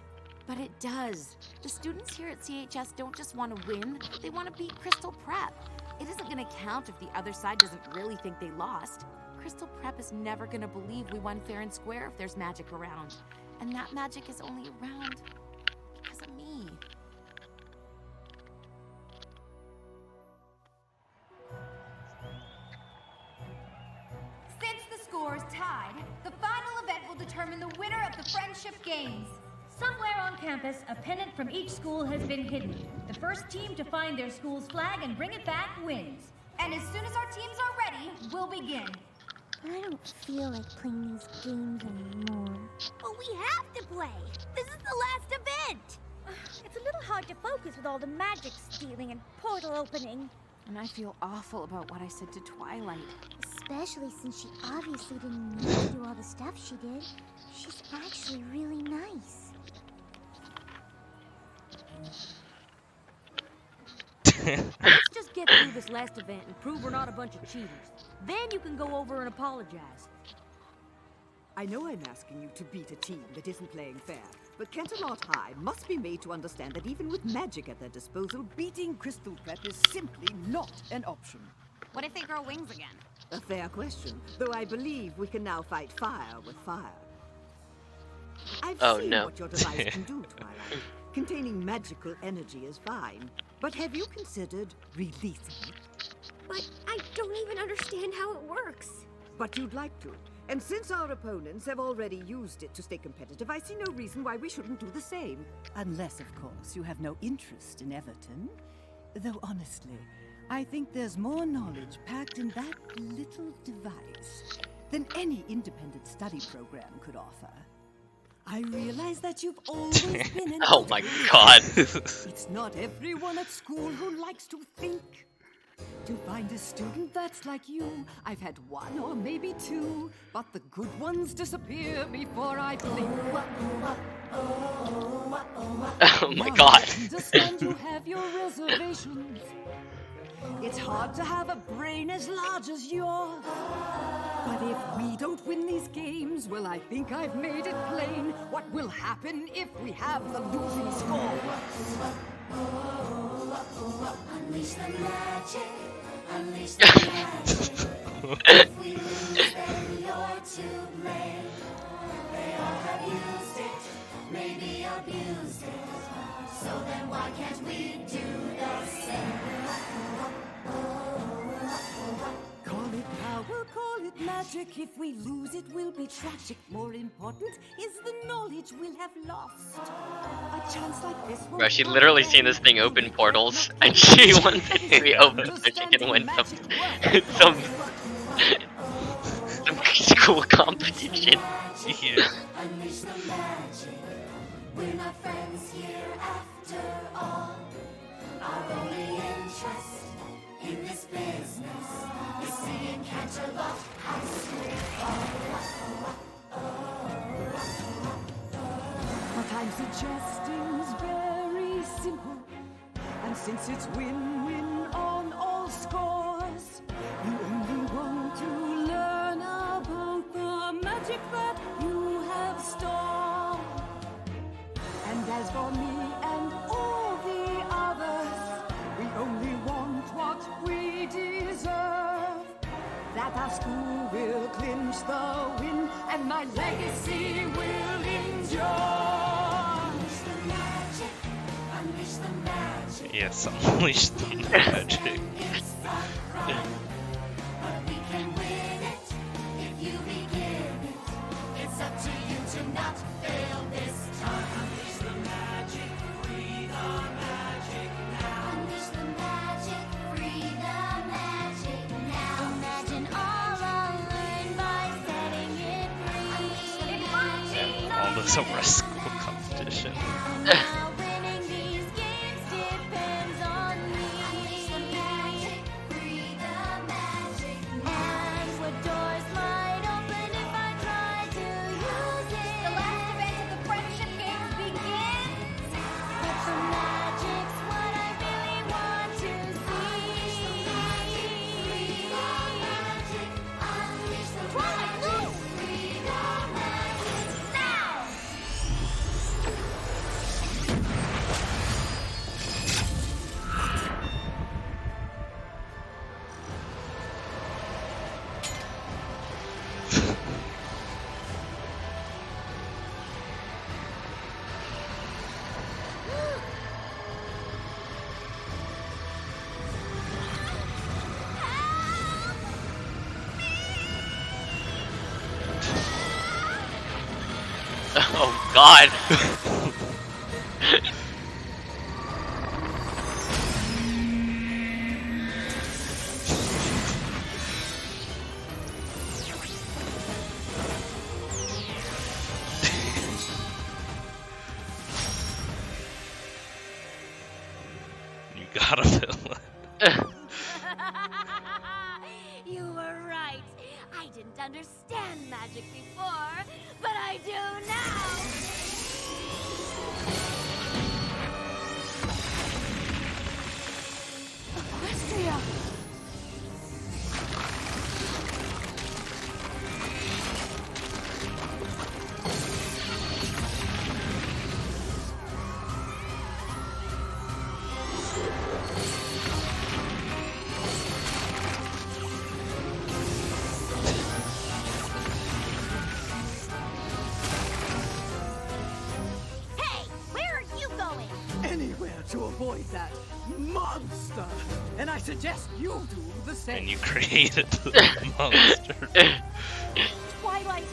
But it does. The students here at CHS don't just want to win, they want to beat Crystal Prep. It isn't going to count if the other side doesn't really think they lost. Crystal Prep is never going to believe we won fair and square if there's magic around. And that magic is only around because of me. Since the score is tied, the final event will determine the winner of the Friendship Games. Somewhere on campus, a pennant from each school has been hidden. The first team to find their school's flag and bring it back wins. And as soon as our teams are ready, we'll begin. I don't feel like playing these games anymore. But we have to play! This is the last event! It's a little hard to focus with all the magic stealing and portal opening. And I feel awful about what I said to Twilight. Especially since she obviously didn't need to do all the stuff she did. She's actually really nice. Let's just get through this last event and prove we're not a bunch of cheaters. Then you can go over and apologize. I know I'm asking you to beat a team that isn't playing fair, but Canterlot High must be made to understand that even with magic at their disposal, beating Crystal Prep is simply not an option. What if they grow wings again? A fair question, though I believe we can now fight fire with fire. I've seen what your device can do, Twilight. Containing magical energy is fine, but have you considered releasing it? But I don't even understand how it works. But you'd like to. And since our opponents have already used it to stay competitive, I see no reason why we shouldn't do the same. Unless, of course, you have no interest in Everton. Though honestly, I think there's more knowledge packed in that little device than any independent study program could offer. I realize that you've always been an Oh my god. It's not everyone at school who likes to think. To find a student that's like you, I've had one or maybe two, but the good ones disappear before I blink. Oh my god. I understand you have your reservations. It's hard to have a brain as large as yours. But if we don't win these games, well, I think I've made it plain what will happen if we have the losing score. Unleash the magic. Unleash the magic. If we lose, then you're to blame. They all have used it, maybe abused it. So then why can't we do the same? Call it power, call it magic. If we lose, it will be tragic. More important is the knowledge we'll have lost. A chance like this will Bro, she'd literally seen this thing open portals, and she wanted to reopen magic and win some school competition. Yeah. Unleash the magic. We're not friends here after all. Our only interest in this business is seeing Canterlot High School fall. What I'm suggesting is very simple. And since it's win-win on all scores, you only want to learn about the magic that you have stored. And as for me and all the others, we only want what we deserve. That our school will clinch the win, and my legacy will endure. Unleash the magic. Unleash the magic. Yes, unleash the magic. It's a crime, but we can win it if you begin it. It's up to you to not fail this time. Unleash the magic, free the magic now. Unleash the magic, free the magic now. Imagine all unlearned by setting it free. All this over a school competition. Now winning these games depends on me. Unleash the magic, free the magic now. And what doors might open if I try to use it. The last event of the Friendship Games begins Oh God. You gotta fill it. You were right. I didn't understand magic before, but I do now. Equestria. Hey, where are you going? Anywhere to avoid that monster. And I suggest you do the same. And you created the monster. Twilight,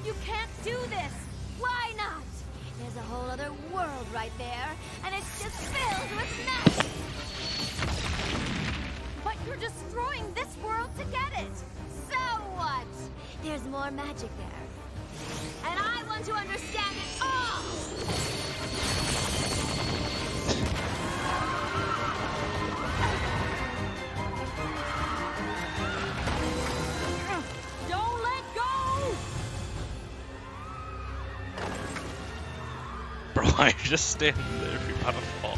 you can't do this. Why not? There's a whole other world right there, and it's just filled with magic. But you're destroying this world to get it. So what? There's more magic there. And I want to understand it all. Don't let go! Bro, why are you just standing there if you're about to fall?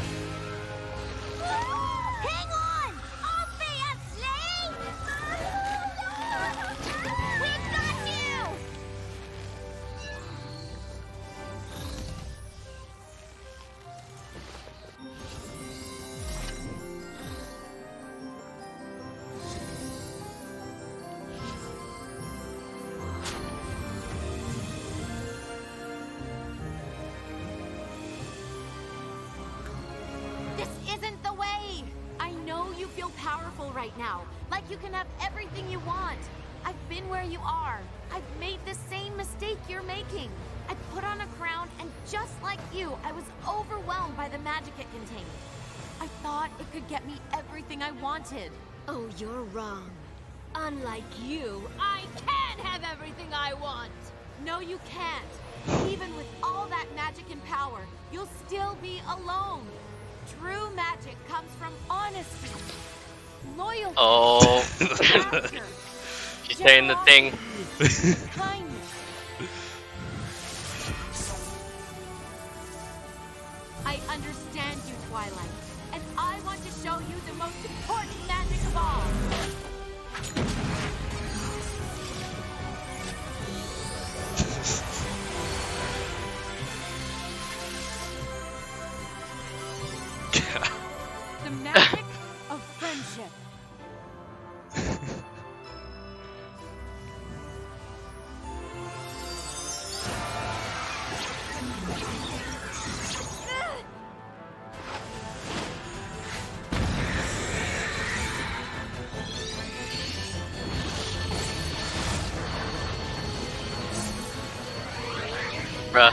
Hang on! Obviously! We've got you! This isn't the way! I know you feel powerful right now, like you can have everything you want. I've been where you are. I've made the same mistake you're making. I put on a crown, and just like you, I was overwhelmed by the magic it contained. I thought it could get me everything I wanted. Oh, you're wrong. Unlike you, I can have everything I want! No, you can't. Even with all that magic and power, you'll still be alone. True magic comes from honesty, loyalty, Oh. laughter, She's saying the thing. kindness. I understand you, Twilight, and I want to show you the most important magic of all. The magic of friendship. Bruh.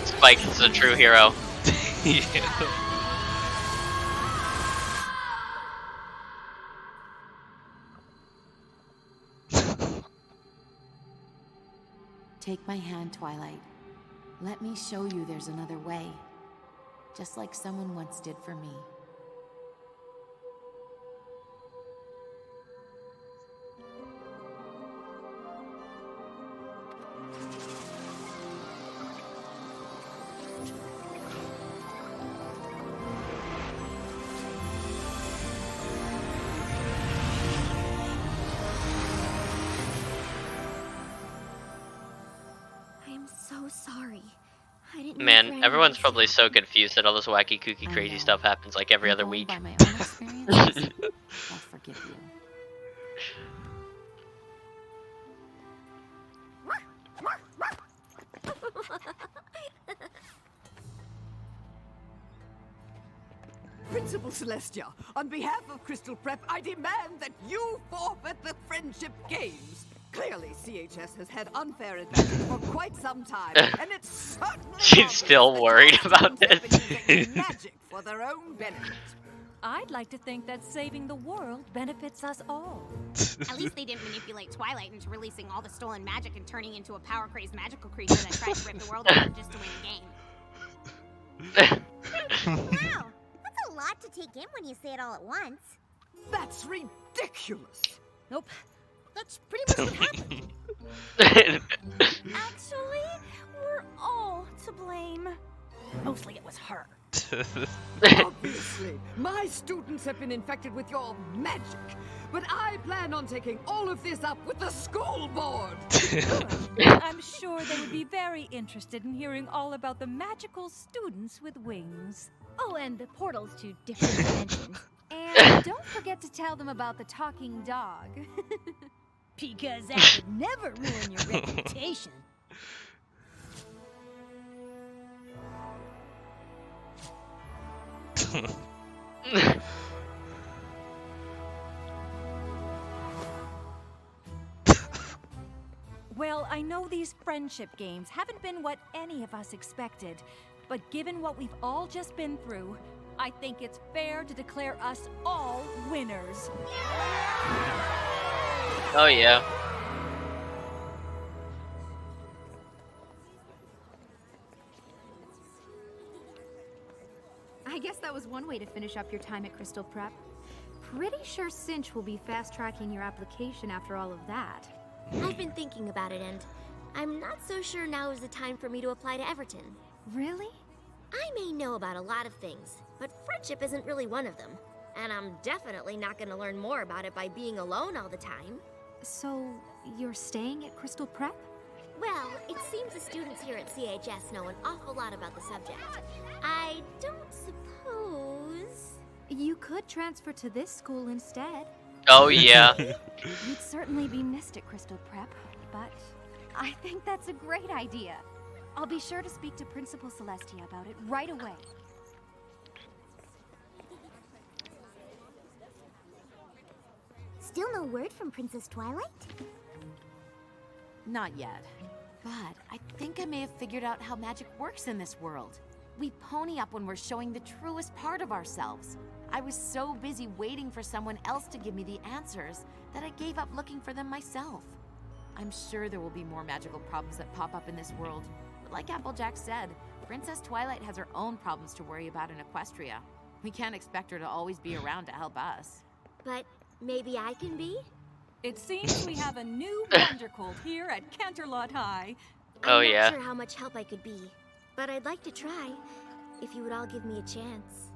Spike is a true hero. Yeah. Take my hand, Twilight. Let me show you there's another way. Just like someone once did for me. I'm so sorry. I didn't mean for Man, anyone everyone's to probably see so confused that all this wacky, kooky, I crazy know. stuff happens like every other Going week. by my own experiences, I'll forgive you. Principal Celestia, on behalf of Crystal Prep, I demand that you forfeit the Friendship Games. Clearly, CHS has had unfair advantage for quite some time, and it's certainly She's still worried about this. magic for their own benefit. I'd like to think that saving the world benefits us all. At least they didn't manipulate Twilight into releasing all the stolen magic and turning into a power-crazed magical creature that tried to rip the world apart just to win a game. Wow, that's a lot to take in when you say it all at once. That's ridiculous. Nope. That's pretty much what happened. Actually, we're all to blame. Mostly it was her. Obviously, my students have been infected with your magic, but I plan on taking all of this up with the school board. I'm sure they would be very interested in hearing all about the magical students with wings. Oh, and the portals to different dimensions. And don't forget to tell them about the talking dog. Because that would never ruin your reputation. Well, I know these friendship games haven't been what any of us expected, but given what we've all just been through, I think it's fair to declare us all winners. Oh yeah. I guess that was one way to finish up your time at Crystal Prep. Pretty sure Cinch will be fast-tracking your application after all of that. I've been thinking about it, and I'm not so sure now is the time for me to apply to Everton. Really? I may know about a lot of things, but friendship isn't really one of them. And I'm definitely not going to learn more about it by being alone all the time. So, you're staying at Crystal Prep? Well, it seems the students here at CHS know an awful lot about the subject. I don't suppose... You could transfer to this school instead. Oh yeah. You'd certainly be missed at Crystal Prep, but I think that's a great idea. I'll be sure to speak to Principal Celestia about it right away. Still no word from Princess Twilight? Not yet. But I think I may have figured out how magic works in this world. We pony up when we're showing the truest part of ourselves. I was so busy waiting for someone else to give me the answers that I gave up looking for them myself. I'm sure there will be more magical problems that pop up in this world. But like Applejack said, Princess Twilight has her own problems to worry about in Equestria. We can't expect her to always be around to help us. But maybe I can be? It seems we have a new Wondercolt here at Canterlot High. Oh yeah. I'm not sure how much help I could be, but I'd like to try, if you would all give me a chance.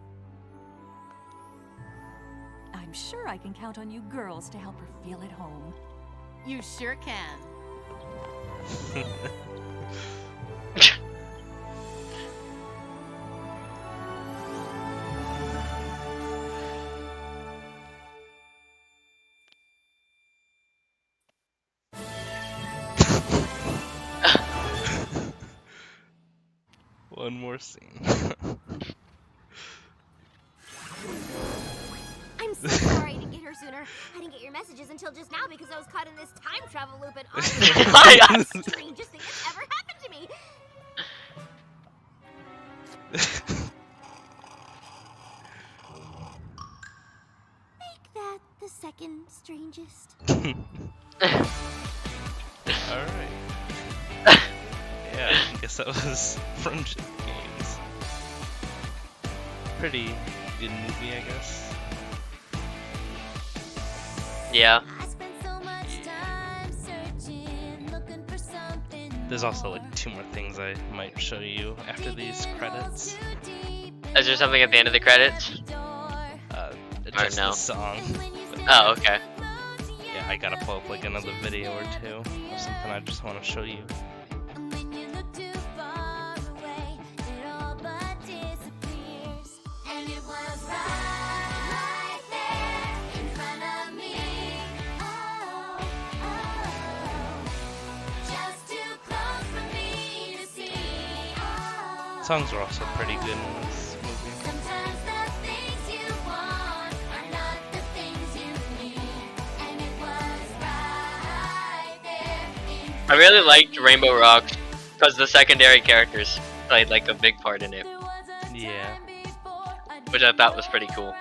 I'm sure I can count on you girls to help her feel at home. You sure can. One more scene. I'm so sorry I didn't get here sooner. I didn't get your messages until just now because I was caught in this time travel loop, and honestly, that's the strangest thing that's ever happened to me. Make that the second strangest. Alright. Yeah, I guess that was Friendship Games. Pretty good movie, I guess. Yeah. There's also like 2 more things I might show you after these credits. Is there something at the end of the credits? Just no. the song. Oh, okay. Yeah, I gotta pull up like another video or 2 of something I just want to show you. Songs are also pretty good in this movie. I really liked Rainbow Rocks because the secondary characters played like a big part in it. Yeah. Which I thought was pretty cool.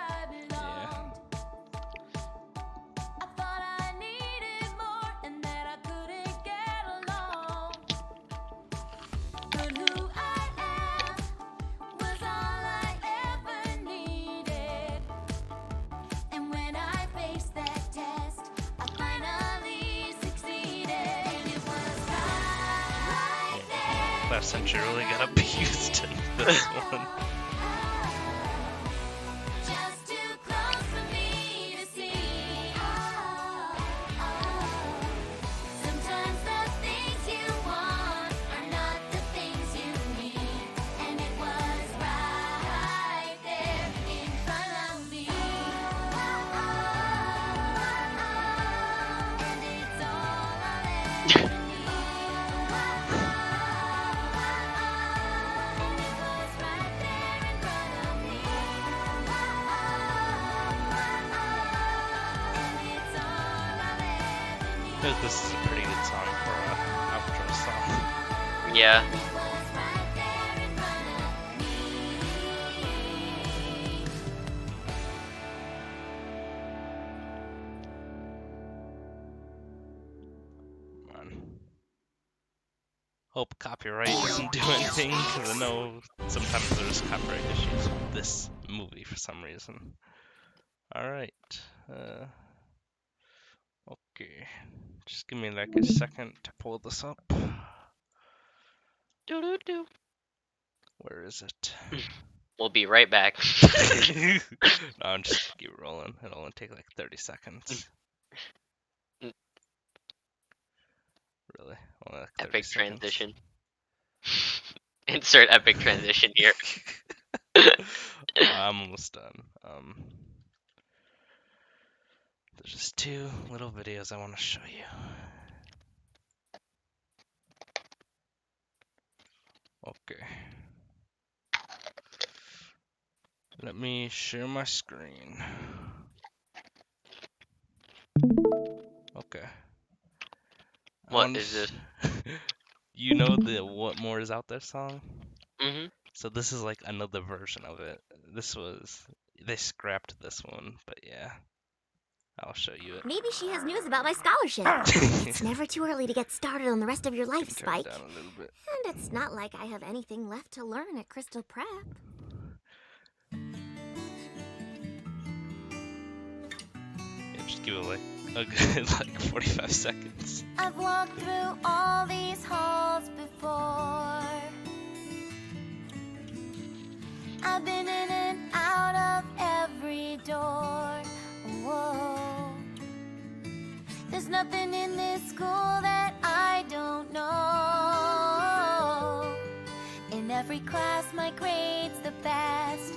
Yeah. Last century really got abused in this one. This is a pretty good song for an outro song. Yeah. Come on. Hope copyright doesn't do anything, because I know sometimes there's copyright issues with this movie for some reason. Alright. Okay. Just give me like a second to pull this up. Doo-doo-doo. Where is it? We'll be right back. No, I'm just keep rolling. It'll only take like 30 seconds. Really? Only like 30 Epic seconds. transition. Insert epic transition here. I'm almost done. There's just two little videos I want to show you. Okay. Let me share my screen. Okay. What is this? You know the What More Is Out There song? Mhm. So this is like another version of it. They scrapped this one, but yeah. I'll show you it. Maybe she has news about my scholarship. It's never too early to get started on the rest of your life, Turn it Spike. down a little bit. And it's not like I have anything left to learn at Crystal Prep. Yeah, just give it like a good like 45 seconds. I've walked through all these halls before. I've been in and out of every door. Whoa. There's nothing in this school that I don't know. In every class, my grade's the best.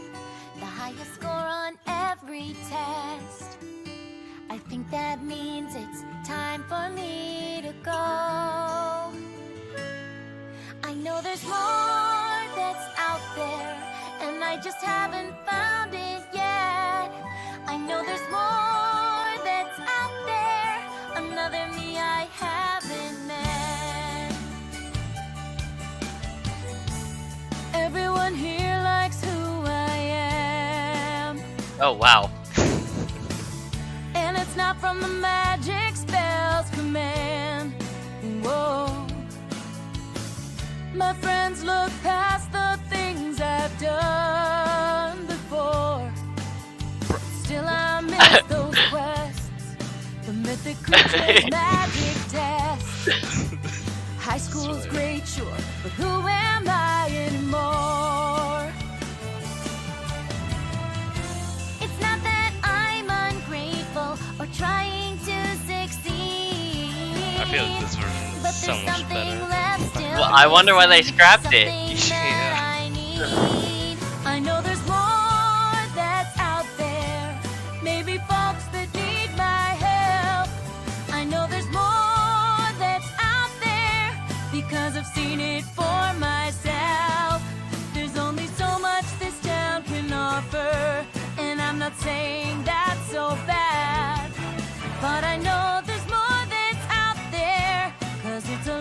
The highest score on every test. I think that means it's time for me to go. I know there's more that's out there, and I just haven't found it yet. I know there's more that's out there, another me I haven't met. Everyone here likes who I am. Oh, wow. And it's not from the magic spells command. Whoa. My friends look past the things I've done before. Still I miss those quests, the mythic creatures magic test. High school's great, sure, but who am I anymore? It's not that I'm ungrateful or trying to succeed. I feel like this version is so much better. Well, I wonder why they scrapped it. Yeah. I know there's more that's out there. Maybe folks that need my help. I know there's more that's out there because I've seen it for myself. There's only so much this town can offer, and I'm not saying that's so bad. But I know there's more that's out there, 'cause it's a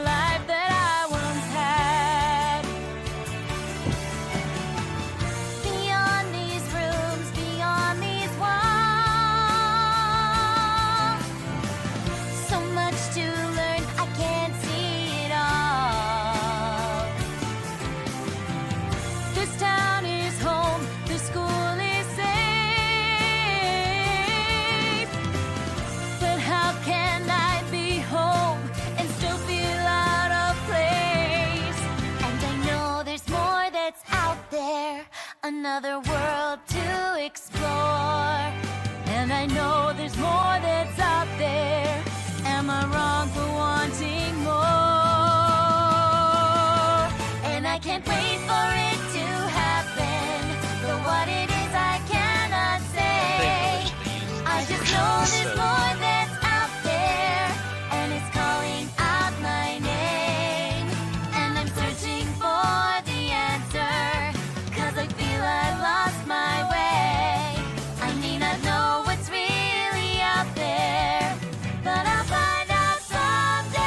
Another world to explore. And I know there's more that's out there. Am I wrong for wanting more? And I can't wait for it to happen. But what it is I cannot say. I just know there's more that's out there. And it's calling out my name. And I'm searching for the answer. 'Cause I feel I lost my way. I may not know what's really out there, but I'll find out someday.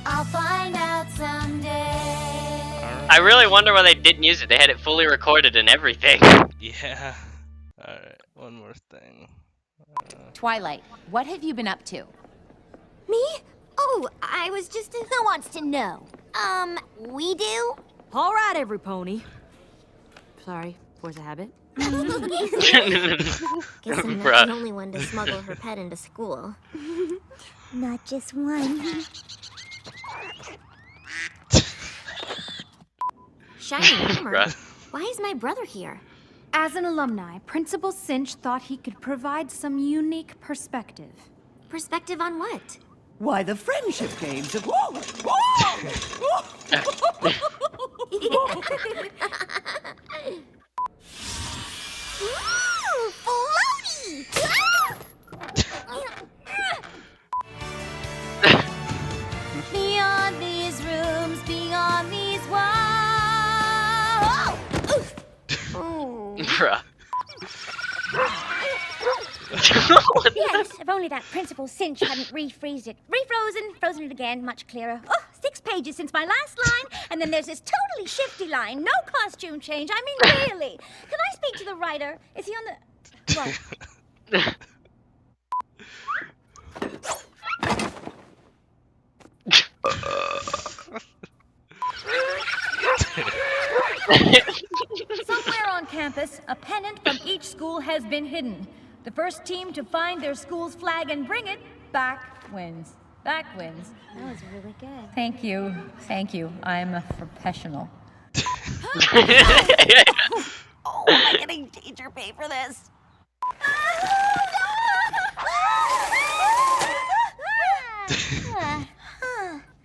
I'll find out someday. I really wonder why they didn't use it. They had it fully recorded and everything. Yeah. Alright, one more thing. Twilight, what have you been up to? Me? Oh, I was just... Who wants to know? We do? All right, every pony. Sorry, force a habit. Guess I'm not the only one to smuggle her pet into school. Not just one. Shiny hammer? Bruh. Why is my brother here? As an alumni, Principal Cinch thought he could provide some unique perspective. Perspective on what? Why, the friendship games of... Whoa! Ooh, floaty! Beyond these rooms, beyond these walls. Oh! Bruh. Yes, if only that Principal Cinch hadn't refreezed it. Frozen it again, much clearer. Oh, 6 pages since my last line, and then there's this totally shifty line. No costume change. I mean, really. Can I speak to the writer? Is he on the... What? Somewhere on campus, a pennant from each school has been hidden. The first team to find their school's flag and bring it back wins. Back wins. That was really good. Thank you. Thank you. I'm a professional. Oh, am I getting teacher pay for this?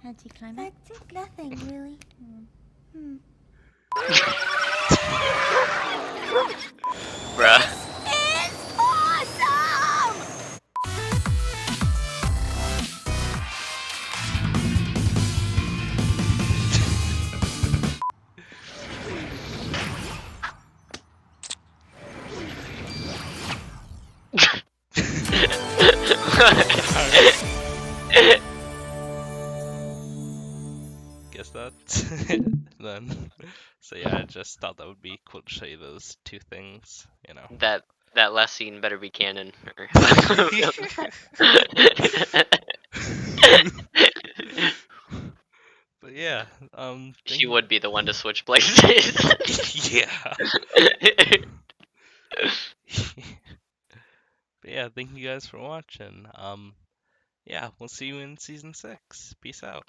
How'd you climb it? Nothing, really. Bruh. It's awesome! Guess that's it then. So yeah, I just thought that would be cool to show you those two things, you know. That last scene better be canon. But yeah, she would be the one to switch places. yeah. But yeah, thank you guys for watching. Yeah, we'll see you in season 6. Peace out.